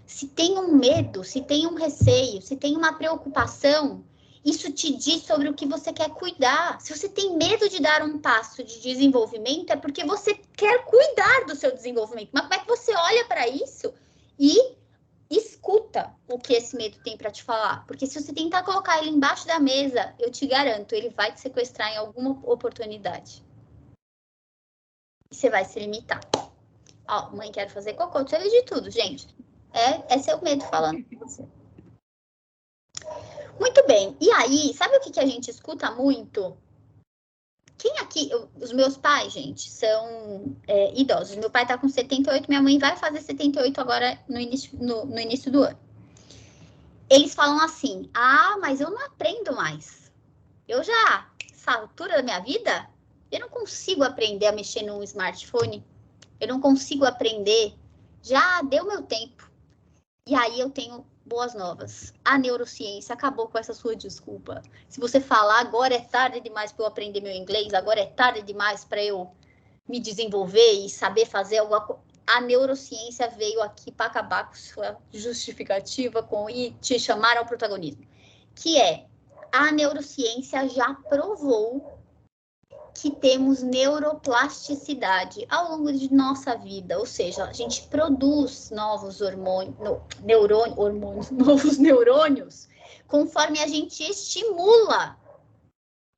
Se tem um medo, se tem um receio, se tem uma preocupação, isso te diz sobre o que você quer cuidar. Se você tem medo de dar um passo de desenvolvimento, é porque você quer cuidar do seu desenvolvimento. Mas como é que você olha para isso e escuta o que esse medo tem para te falar? Porque se você tentar colocar ele embaixo da mesa, eu te garanto, ele vai te sequestrar em alguma oportunidade. E você vai se limitar. Ó, mãe, quero fazer cocô, você vê de tudo, gente. É seu medo falando com você. Muito bem. E aí, sabe o que a gente escuta muito? Quem aqui... Os meus pais, gente, são idosos. Meu pai tá com 78, minha mãe vai fazer 78 agora no início do ano. Eles falam assim, mas eu não aprendo mais. Eu já, essa altura da minha vida, eu não consigo aprender a mexer num smartphone. Eu não consigo aprender. Já deu meu tempo. E aí eu tenho boas novas. A neurociência acabou com essa sua desculpa. Se você falar agora é tarde demais para eu aprender meu inglês, agora é tarde demais para eu me desenvolver e saber fazer alguma coisa. A neurociência veio aqui para acabar com sua justificativa e te chamar ao protagonismo. Que é, a neurociência já provou que temos neuroplasticidade ao longo de nossa vida, ou seja, a gente produz novos novos neurônios, conforme a gente estimula.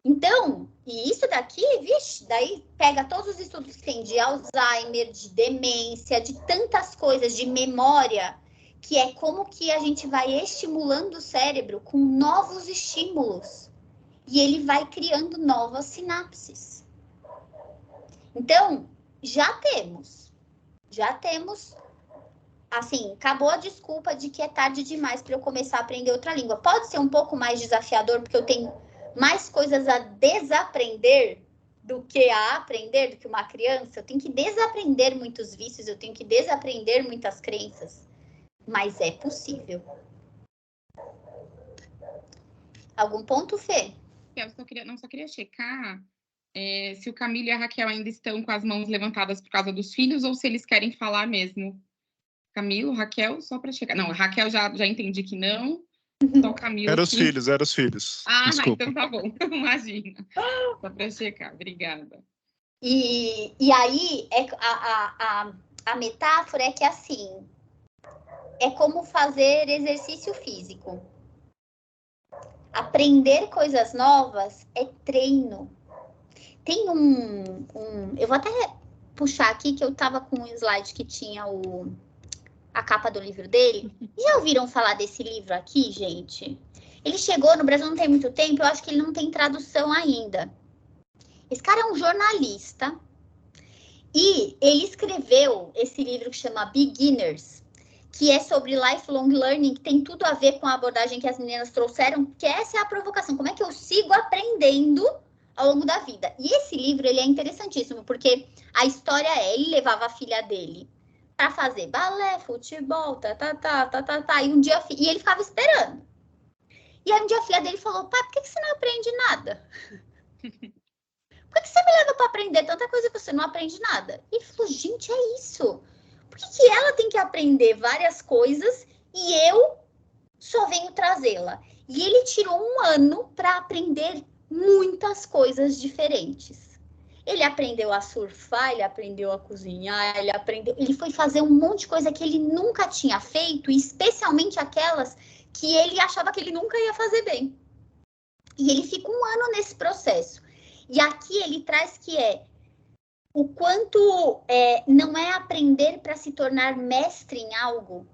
Então, e isso daqui, vixe, daí pega todos os estudos que tem de Alzheimer, de demência, de tantas coisas, de memória, que é como que a gente vai estimulando o cérebro com novos estímulos. E ele vai criando novas sinapses. Então, já temos, assim, acabou a desculpa de que é tarde demais para eu começar a aprender outra língua. Pode ser um pouco mais desafiador, porque eu tenho mais coisas a desaprender do que a aprender, do que uma criança. Eu tenho que desaprender muitos vícios, eu tenho que desaprender muitas crenças. Mas é possível. Algum ponto, Fê? Eu só queria checar se o Camilo e a Raquel ainda estão com as mãos levantadas por causa dos filhos ou se eles querem falar mesmo. Camilo, Raquel, só para checar. Não, Raquel já entendi que não. Só Camilo. Eram os filhos. Desculpa. Então tá bom. Imagina. Só para checar. Obrigada. E aí, a metáfora é que assim, é como fazer exercício físico. Aprender coisas novas é treino. Tem eu vou até puxar aqui, que eu tava com um slide que tinha a capa do livro dele. Já ouviram falar desse livro aqui, gente? Ele chegou no Brasil não tem muito tempo, eu acho que ele não tem tradução ainda. Esse cara é um jornalista e ele escreveu esse livro que chama Beginners, que é sobre lifelong learning, que tem tudo a ver com a abordagem que as meninas trouxeram, que essa é a provocação. Como é que eu sigo aprendendo ao longo da vida? E esse livro, ele é interessantíssimo, porque a história ele levava a filha dele para fazer balé, futebol, e um dia, e ele ficava esperando. E aí um dia a filha dele falou, pai, por que você não aprende nada? Por que você me leva para aprender tanta coisa que você não aprende nada? E ele falou, gente, é isso. Por que ela tem que aprender várias coisas e eu só venho trazê-la? E ele tirou um ano para aprender muitas coisas diferentes. Ele aprendeu a surfar, ele aprendeu a cozinhar, ele foi fazer um monte de coisa que ele nunca tinha feito, especialmente aquelas que ele achava que ele nunca ia fazer bem. E ele fica um ano nesse processo. E aqui ele traz que o quanto não é aprender para se tornar mestre em algo,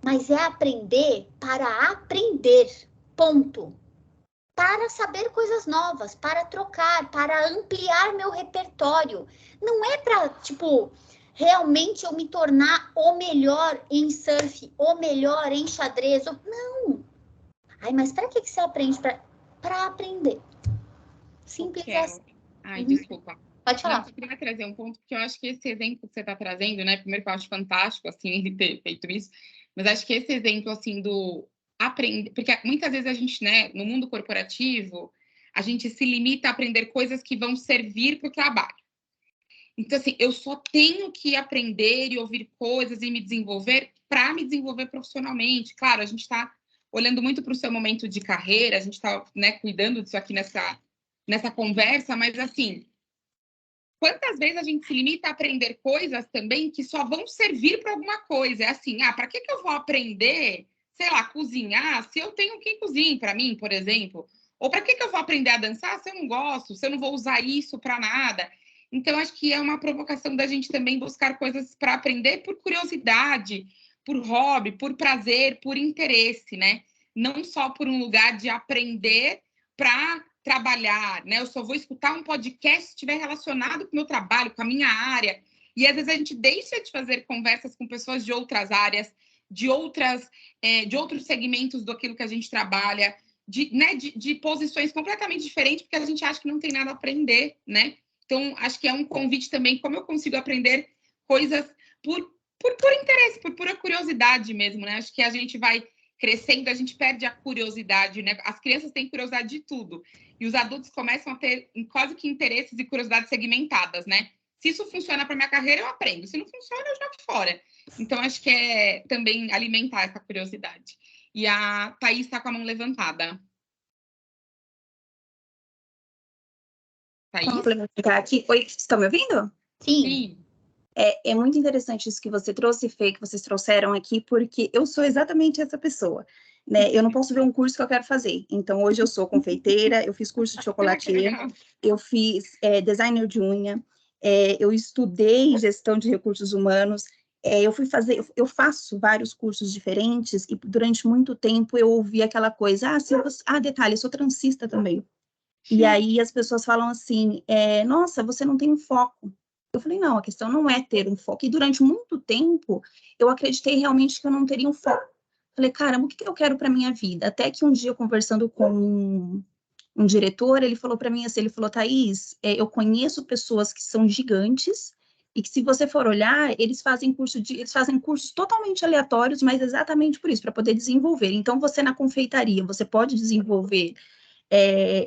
mas é aprender para aprender, ponto. Para saber coisas novas, para trocar, para ampliar meu repertório. Não é para, realmente eu me tornar o melhor em surf, o melhor em xadrez. Não. Ai, mas para que você aprende? Para aprender. Simples assim. Ai, desculpa. Pode falar. Não, eu queria trazer um ponto, porque eu acho que esse exemplo que você está trazendo, né? Primeiro que eu acho fantástico, assim, ele ter feito isso, mas acho que esse exemplo, assim, do aprender... Porque muitas vezes a gente, né, no mundo corporativo, a gente se limita a aprender coisas que vão servir para o trabalho. Então, assim, eu só tenho que aprender e ouvir coisas e me desenvolver para me desenvolver profissionalmente. Claro, a gente está olhando muito para o seu momento de carreira, a gente está, né, cuidando disso aqui nessa conversa, mas, assim, quantas vezes a gente se limita a aprender coisas também que só vão servir para alguma coisa? É assim, para que eu vou aprender, sei lá, cozinhar, se eu tenho quem cozinhe para mim, por exemplo? Ou para que eu vou aprender a dançar se eu não gosto, se eu não vou usar isso para nada? Então, acho que é uma provocação da gente também buscar coisas para aprender por curiosidade, por hobby, por prazer, por interesse, né? Não só por um lugar de aprender para trabalhar, né? Eu só vou escutar um podcast se estiver relacionado com o meu trabalho, com a minha área. E às vezes a gente deixa de fazer conversas com pessoas de outras áreas, de outros segmentos daquilo que a gente trabalha, de posições completamente diferentes, porque a gente acha que não tem nada a aprender, né? Então, acho que é um convite também, como eu consigo aprender coisas por interesse, por pura curiosidade mesmo, né? Acho que a gente vai crescendo, a gente perde a curiosidade, né? As crianças têm curiosidade de tudo. E os adultos começam a ter quase que interesses e curiosidades segmentadas, né? Se isso funciona para minha carreira, eu aprendo. Se não funciona, eu jogo fora. Então, acho que é também alimentar essa curiosidade. E a Thaís está com a mão levantada. Thaís? Complementar aqui. Oi, estão me ouvindo? Sim. É muito interessante isso que você trouxe, Fê, que vocês trouxeram aqui, porque eu sou exatamente essa pessoa, né? Eu não posso ver um curso que eu quero fazer. Então, hoje eu sou confeiteira, eu fiz curso de chocolatier, eu fiz designer de unha, eu estudei gestão de recursos humanos, eu faço vários cursos diferentes, e durante muito tempo eu ouvi aquela coisa, detalhe, eu sou transista também. E aí as pessoas falam assim, nossa, você não tem um foco. Eu falei, não, a questão não é ter um foco. E durante muito tempo, eu acreditei realmente que eu não teria um foco. Falei, caramba, o que eu quero para minha vida? Até que um dia, conversando com um diretor, ele falou para mim assim, ele falou, Thaís, eu conheço pessoas que são gigantes e que, se você for olhar, eles fazem cursos totalmente aleatórios, mas exatamente por isso, para poder desenvolver. Então, você na confeitaria, você pode desenvolver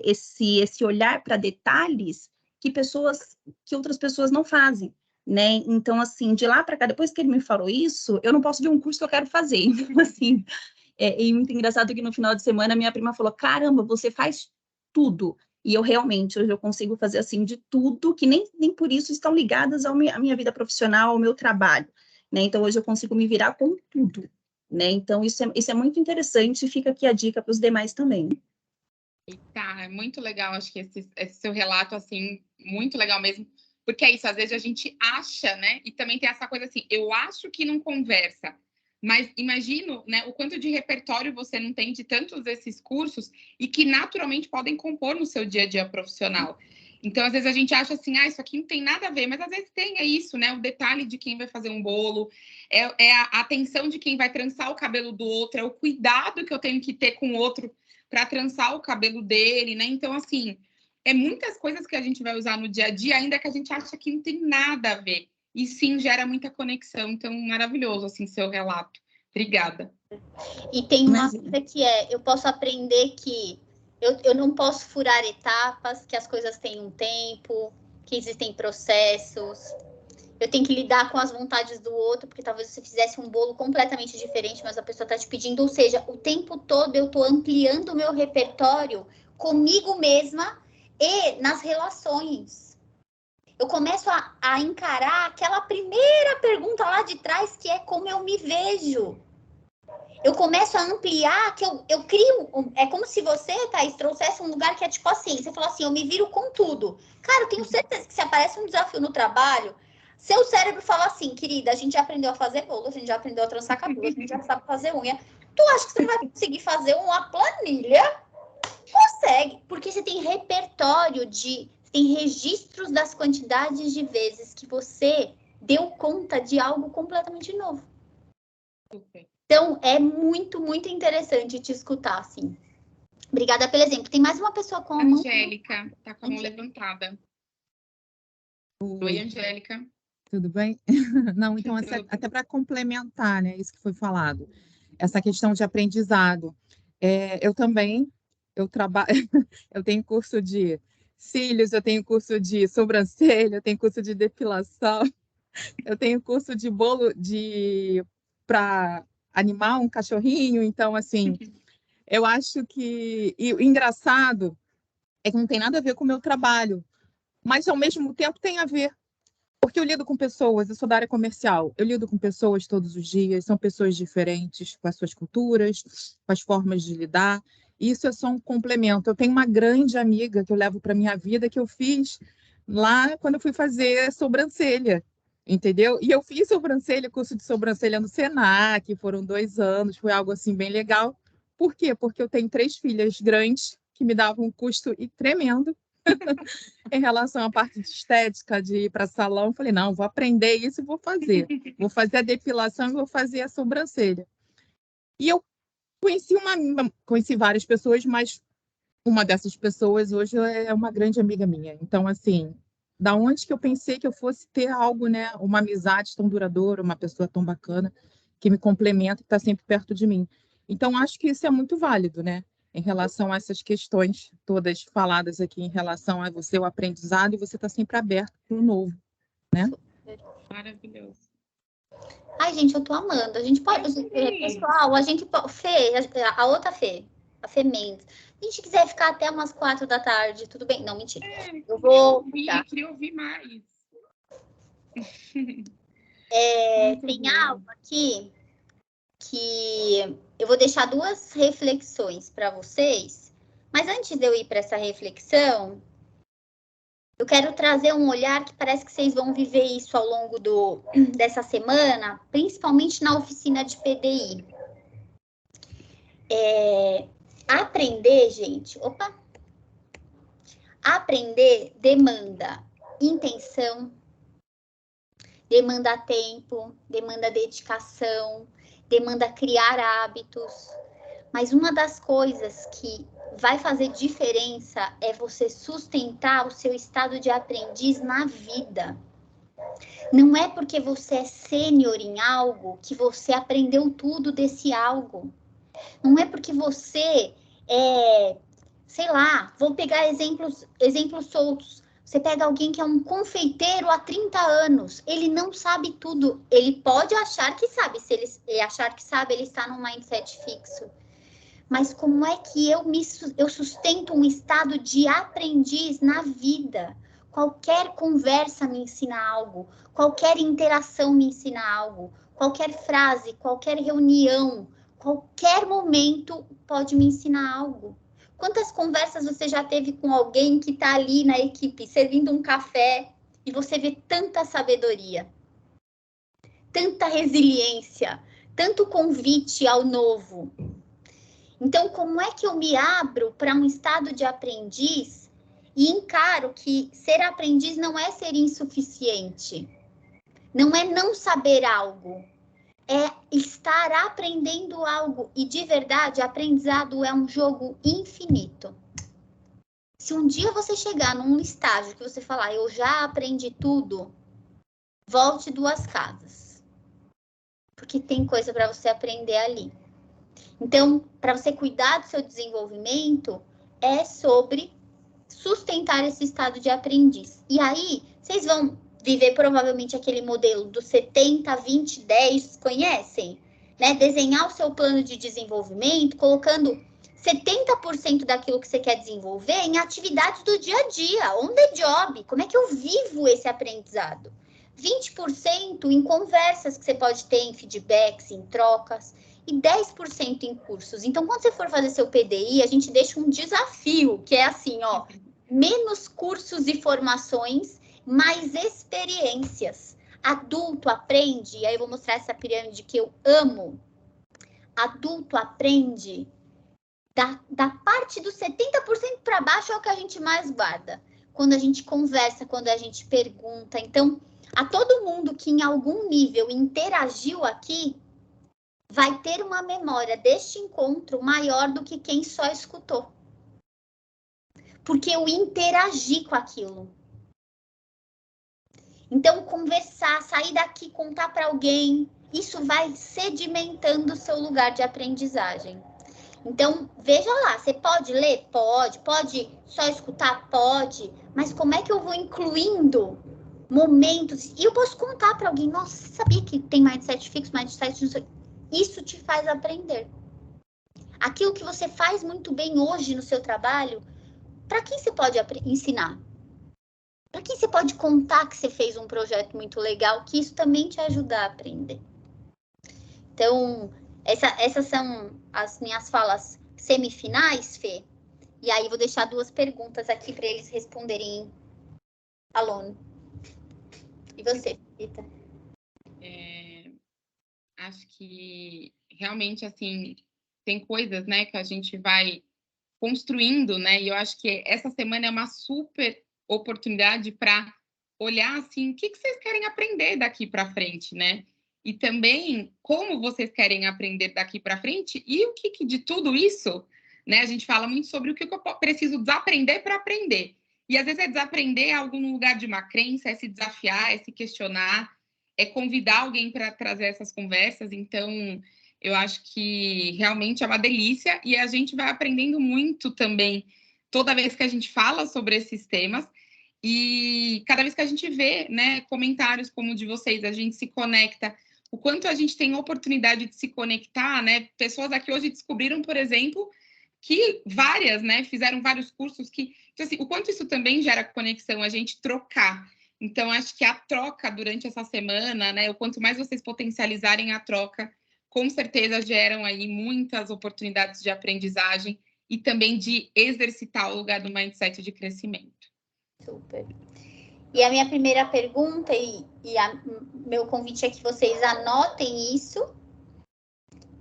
esse olhar para detalhes que outras pessoas não fazem, né? Então, assim, de lá para cá, depois que ele me falou isso, eu não posso ver um curso que eu quero fazer. Então, assim, e muito engraçado que no final de semana minha prima falou, caramba, você faz tudo. E eu realmente, hoje eu consigo fazer, assim, de tudo, que nem por isso estão ligadas à minha vida profissional, ao meu trabalho, né? Então, hoje eu consigo me virar com tudo, né? Então, isso é muito interessante, e fica aqui a dica para os demais também. Tá, é muito legal, acho que esse seu relato, assim, muito legal mesmo, porque é isso, às vezes a gente acha, né, e também tem essa coisa assim, eu acho que não conversa, mas imagino, né, o quanto de repertório você não tem de tantos desses cursos e que naturalmente podem compor no seu dia a dia profissional. Então, às vezes a gente acha assim, isso aqui não tem nada a ver, mas às vezes tem, é isso, né, o detalhe de quem vai fazer um bolo, é a atenção de quem vai trançar o cabelo do outro, é o cuidado que eu tenho que ter com o outro para trançar o cabelo dele, né? Então, assim, muitas coisas que a gente vai usar no dia a dia, ainda que a gente acha que não tem nada a ver. E sim, gera muita conexão. Então, maravilhoso, assim, seu relato. Obrigada. E tem uma coisa que eu posso aprender que eu não posso furar etapas, que as coisas têm um tempo, que existem processos. Eu tenho que lidar com as vontades do outro, porque talvez você fizesse um bolo completamente diferente, mas a pessoa está te pedindo. Ou seja, o tempo todo eu estou ampliando o meu repertório comigo mesma e nas relações. Eu começo a encarar aquela primeira pergunta lá de trás, que é como eu me vejo. Eu começo a ampliar, que eu crio... É como se você, Thaís, trouxesse um lugar que é tipo assim, você falou assim, eu me viro com tudo. Cara, eu tenho certeza que se aparece um desafio no trabalho, seu cérebro fala assim, querida, a gente já aprendeu a fazer bolo, a gente já aprendeu a trançar cabelo, a gente já sabe fazer unha. Tu acha que você não vai conseguir fazer uma planilha? Consegue, porque você tem repertório tem registros das quantidades de vezes que você deu conta de algo completamente novo. Super. Então, é muito, muito interessante te escutar, assim. Obrigada pelo exemplo. Tem mais uma pessoa com a mão. Angélica, tá com a mão levantada. Oi, Angélica. Tudo bem? Não, então, até para complementar, né, isso que foi falado, essa questão de aprendizado. Eu também, eu tenho curso de cílios, eu tenho curso de sobrancelha, eu tenho curso de depilação, eu tenho curso de bolo para animar um cachorrinho, então, assim, eu acho que... E o engraçado é que não tem nada a ver com o meu trabalho, mas, ao mesmo tempo, tem a ver. Porque eu lido com pessoas, eu sou da área comercial, eu lido com pessoas todos os dias, são pessoas diferentes, com as suas culturas, com as formas de lidar, e isso é só um complemento. Eu tenho uma grande amiga que eu levo para a minha vida, que eu fiz lá quando eu fui fazer sobrancelha, entendeu? E eu fiz sobrancelha, curso de sobrancelha no Senac, foram 2 anos, foi algo assim bem legal. Por quê? Porque eu tenho 3 filhas grandes, que me davam um custo tremendo, em relação à parte de estética, de ir para salão, falei, não, vou aprender isso e vou fazer. Vou fazer a depilação e vou fazer a sobrancelha. E eu conheci várias pessoas, mas uma dessas pessoas hoje é uma grande amiga minha. Então, assim, da onde que eu pensei que eu fosse ter algo, né, uma amizade tão duradoura, uma pessoa tão bacana, que me complementa e está sempre perto de mim. Então, acho que isso é muito válido, né? Em relação a essas questões todas faladas aqui, em relação a você, o aprendizado, e você está sempre aberto para o novo, né? Maravilhoso. Ai, gente, eu tô amando. A gente pode... Pessoal, a gente... Fê, a outra Fê, a Fê Mendes. Se a gente quiser ficar até umas 4 da tarde, tudo bem? Não, mentira. Eu vou... Queria ouvir mais. Tem algo aqui que eu vou deixar 2 reflexões para vocês, mas antes de eu ir para essa reflexão, eu quero trazer um olhar que parece que vocês vão viver isso ao longo dessa semana, principalmente na oficina de PDI. Aprender, gente, aprender demanda intenção, demanda tempo, demanda dedicação, demanda criar hábitos. Mas uma das coisas que vai fazer diferença é você sustentar o seu estado de aprendiz na vida. Não é porque você é sênior em algo que você aprendeu tudo desse algo. Não é porque você sei lá, vou pegar exemplos soltos. Você pega alguém que é um confeiteiro há 30 anos, ele não sabe tudo. Ele pode achar que sabe. Se ele achar que sabe, ele está num mindset fixo. Mas como é que eu sustento um estado de aprendiz na vida? Qualquer conversa me ensina algo, qualquer interação me ensina algo, qualquer frase, qualquer reunião, qualquer momento pode me ensinar algo. Quantas conversas você já teve com alguém que está ali na equipe, servindo um café, e você vê tanta sabedoria, tanta resiliência, tanto convite ao novo? Então, como é que eu me abro para um estado de aprendiz e encaro que ser aprendiz não é ser insuficiente, não é não saber algo, é estar aprendendo algo. E, de verdade, aprendizado é um jogo infinito. Se um dia você chegar num estágio que você falar, eu já aprendi tudo, volte 2 casas. Porque tem coisa para você aprender ali. Então, para você cuidar do seu desenvolvimento, é sobre sustentar esse estado de aprendiz. E aí, vocês vão viver provavelmente aquele modelo do 70, 20, 10, conhecem? Né? Desenhar o seu plano de desenvolvimento, colocando 70% daquilo que você quer desenvolver em atividades do dia a dia, on the job. Como é que eu vivo esse aprendizado? 20% em conversas que você pode ter, em feedbacks, em trocas, e 10% em cursos. Então, quando você for fazer seu PDI, a gente deixa um desafio, que é assim, ó, menos cursos e formações, mais experiências. Adulto aprende, e aí eu vou mostrar essa pirâmide que eu amo. Adulto aprende da parte dos 70% para baixo é o que a gente mais guarda. quando a gente conversa, quando a gente pergunta. Então, a todo mundo que em algum nível interagiu aqui, vai ter uma memória deste encontro maior do que quem só escutou. Porque eu interagi com aquilo. Então, conversar, sair daqui, contar para alguém, isso vai sedimentando o seu lugar de aprendizagem. Então, veja lá, você pode ler? Pode. Pode só escutar? Pode. Mas como é que eu vou incluindo momentos? E eu posso contar para alguém, nossa, você sabia que tem mindset fixo, mindset... Isso te faz aprender. Aquilo que você faz muito bem hoje no seu trabalho, para quem você pode ensinar? Para quem você pode contar que você fez um projeto muito legal, que isso também te ajuda a aprender. Então, essas são as minhas falas semifinais, Fê. E aí, vou deixar 2 perguntas aqui para eles responderem aluno. E você, Rita? Acho que realmente, assim, tem coisas, né, que a gente vai construindo, né? E eu acho que essa semana é uma super oportunidade para olhar, assim, o que vocês querem aprender daqui para frente, né? E também como vocês querem aprender daqui para frente e o que de tudo isso, né? A gente fala muito sobre o que eu preciso desaprender para aprender. E às vezes é desaprender algo no lugar de uma crença, é se desafiar, é se questionar, é convidar alguém para trazer essas conversas. Então, eu acho que realmente é uma delícia e a gente vai aprendendo muito também toda vez que a gente fala sobre esses temas e cada vez que a gente vê, né, comentários como o de vocês, a gente se conecta, o quanto a gente tem oportunidade de se conectar, né? Pessoas aqui hoje descobriram, por exemplo, que várias, né, fizeram vários cursos que, assim, o quanto isso também gera conexão, a gente trocar. Então, acho que a troca durante essa semana, né, o quanto mais vocês potencializarem a troca, com certeza geram aí muitas oportunidades de aprendizagem e também de exercitar o lugar do mindset de crescimento. Super. E a minha primeira pergunta, meu convite é que vocês anotem isso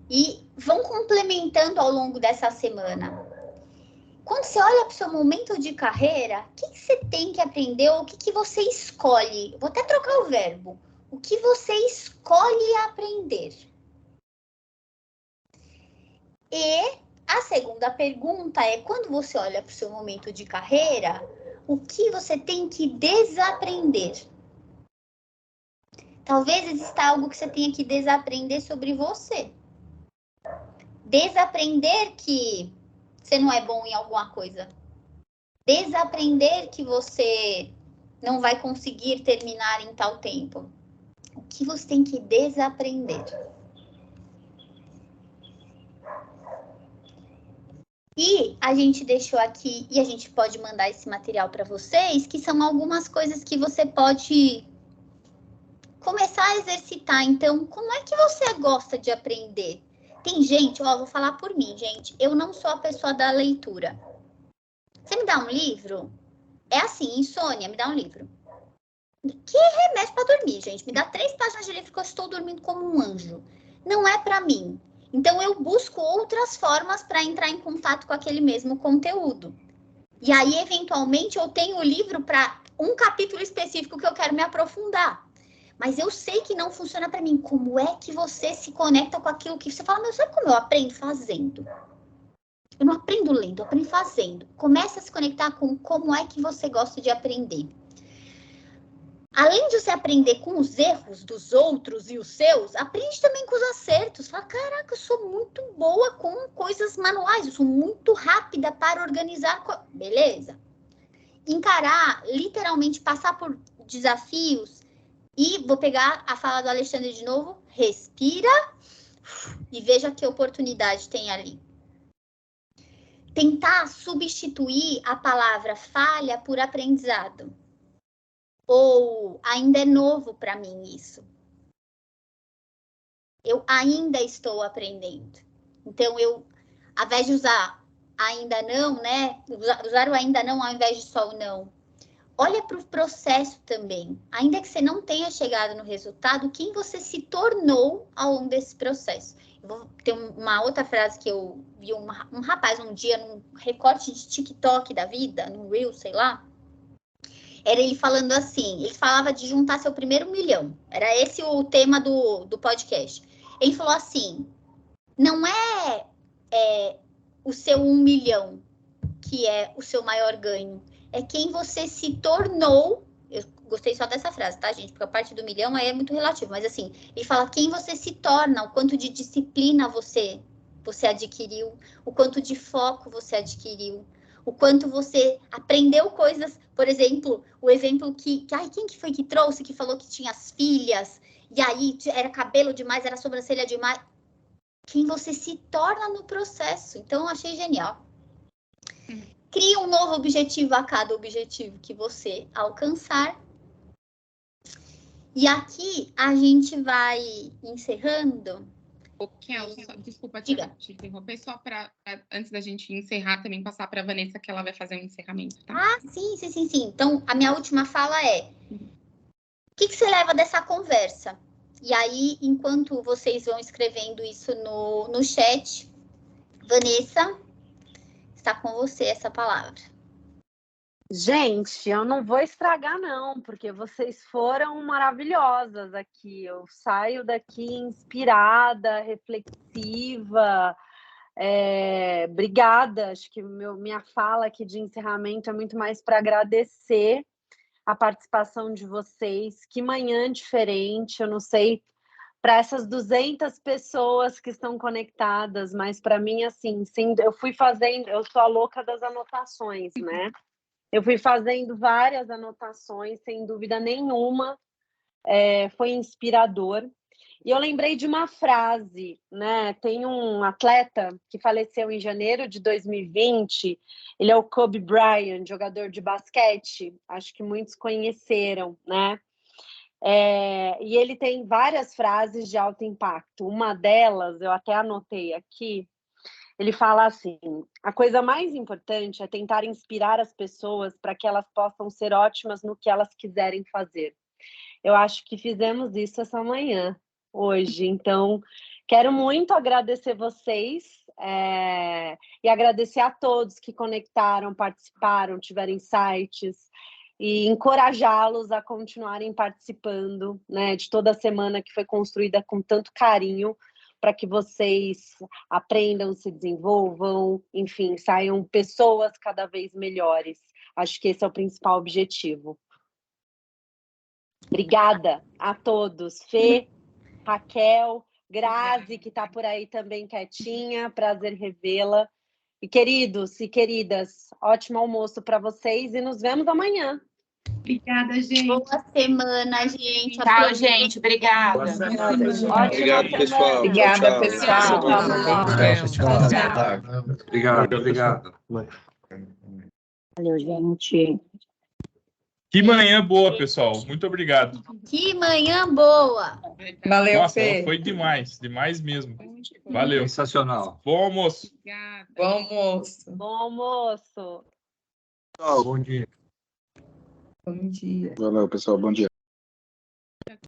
e vão complementando ao longo dessa semana. Quando você olha para o seu momento de carreira, o que você tem que aprender ou o que você escolhe? Vou até trocar o verbo. O que você escolhe aprender? E a segunda pergunta é, quando você olha para o seu momento de carreira, o que você tem que desaprender? Talvez exista algo que você tenha que desaprender sobre você. Desaprender que você não é bom em alguma coisa. Desaprender que você não vai conseguir terminar em tal tempo. O que você tem que desaprender? E a gente deixou aqui, e a gente pode mandar esse material para vocês, que são algumas coisas que você pode começar a exercitar. Então, como é que você gosta de aprender? Tem gente, ó, vou falar por mim, gente, eu não sou a pessoa da leitura. Você me dá um livro? É assim, insônia, me dá um livro. Que remédio para dormir, gente. Me dá 3 páginas de livro que eu estou dormindo como um anjo. Não é para mim. Então, eu busco outras formas para entrar em contato com aquele mesmo conteúdo. E aí, eventualmente, eu tenho o livro para um capítulo específico que eu quero me aprofundar. Mas eu sei que não funciona para mim. Como é que você se conecta com aquilo que você fala, meu, sabe como eu aprendo? Fazendo. Eu não aprendo lendo, eu aprendo fazendo. Começa a se conectar com como é que você gosta de aprender. Além de você aprender com os erros dos outros e os seus, aprende também com os acertos. Fala, caraca, eu sou muito boa com coisas manuais, eu sou muito rápida para organizar. Beleza. Encarar, literalmente passar por desafios. E vou pegar a fala do Alexandre de novo. Respira e veja que oportunidade tem ali. Tentar substituir a palavra falha por aprendizado. Ou ainda é novo para mim isso. Eu ainda estou aprendendo. Então, ao invés de usar ainda não, né? Usar o ainda não ao invés de só o não. Olha para o processo também. Ainda que você não tenha chegado no resultado, quem você se tornou ao longo desse processo. Eu vou ter uma outra frase que eu vi um rapaz um dia num recorte de TikTok da vida, num Reel, sei lá. era ele falando assim, ele falava de juntar seu primeiro 1 milhão. Era esse o tema do podcast. Ele falou assim, não é o seu 1 milhão que é o seu maior ganho. É quem você se tornou. Eu gostei só dessa frase, tá, gente? Porque a parte do 1 milhão aí é muito relativo. Mas assim, ele fala quem você se torna, o quanto de disciplina você adquiriu, o quanto de foco você adquiriu, o quanto você aprendeu coisas. Por exemplo, o exemplo que quem que foi que trouxe, que falou que tinha as filhas, e aí era cabelo demais, era sobrancelha demais. Quem você se torna no processo. Então, eu achei genial. Crie um novo objetivo a cada objetivo que você alcançar. E aqui a gente vai encerrando. Kel, desculpa Diga. te interromper, só para, antes da gente encerrar, também passar para a Vanessa, que ela vai fazer um encerramento, tá? Ah, sim. Então, a minha última fala é, o que você leva dessa conversa? E aí, enquanto vocês vão escrevendo isso no chat, Vanessa, está com você essa palavra. Gente, eu não vou estragar, não, porque vocês foram maravilhosas aqui. Eu saio daqui inspirada, reflexiva. Obrigada. Acho que minha fala aqui de encerramento é muito mais para agradecer a participação de vocês. Que manhã diferente, eu não sei para essas 200 pessoas que estão conectadas, mas para mim, assim, eu fui fazendo, eu sou a louca das anotações, né? Eu fui fazendo várias anotações, sem dúvida nenhuma, foi inspirador. E eu lembrei de uma frase, né? Tem um atleta que faleceu em janeiro de 2020, ele é o Kobe Bryant, jogador de basquete, acho que muitos conheceram, né? E ele tem várias frases de alto impacto. Uma delas, eu até anotei aqui, ele fala assim, a coisa mais importante é tentar inspirar as pessoas para que elas possam ser ótimas no que elas quiserem fazer. Eu acho que fizemos isso essa manhã, hoje. Então, quero muito agradecer vocês e agradecer a todos que conectaram, participaram, tiveram insights e encorajá-los a continuarem participando, né, de toda a semana que foi construída com tanto carinho, para que vocês aprendam, se desenvolvam, enfim, saiam pessoas cada vez melhores. Acho que esse é o principal objetivo. Obrigada a todos. Fê, Raquel, Grazi, que está por aí também quietinha, prazer revê-la. E queridos e queridas, ótimo almoço para vocês e nos vemos amanhã. Obrigada, gente. Boa semana, gente. Tchau, gente. Obrigada. Obrigado, pessoal. Obrigada, Tchau. pessoal. Obrigado. Valeu, gente. Que manhã boa, pessoal. Muito obrigado. Que manhã boa. Valeu, Nossa, Fê. foi demais mesmo. Valeu. Sensacional. Bom almoço. Obrigada. Bom almoço. Bom almoço. Bom dia. Bom dia. Valeu, pessoal. Bom dia.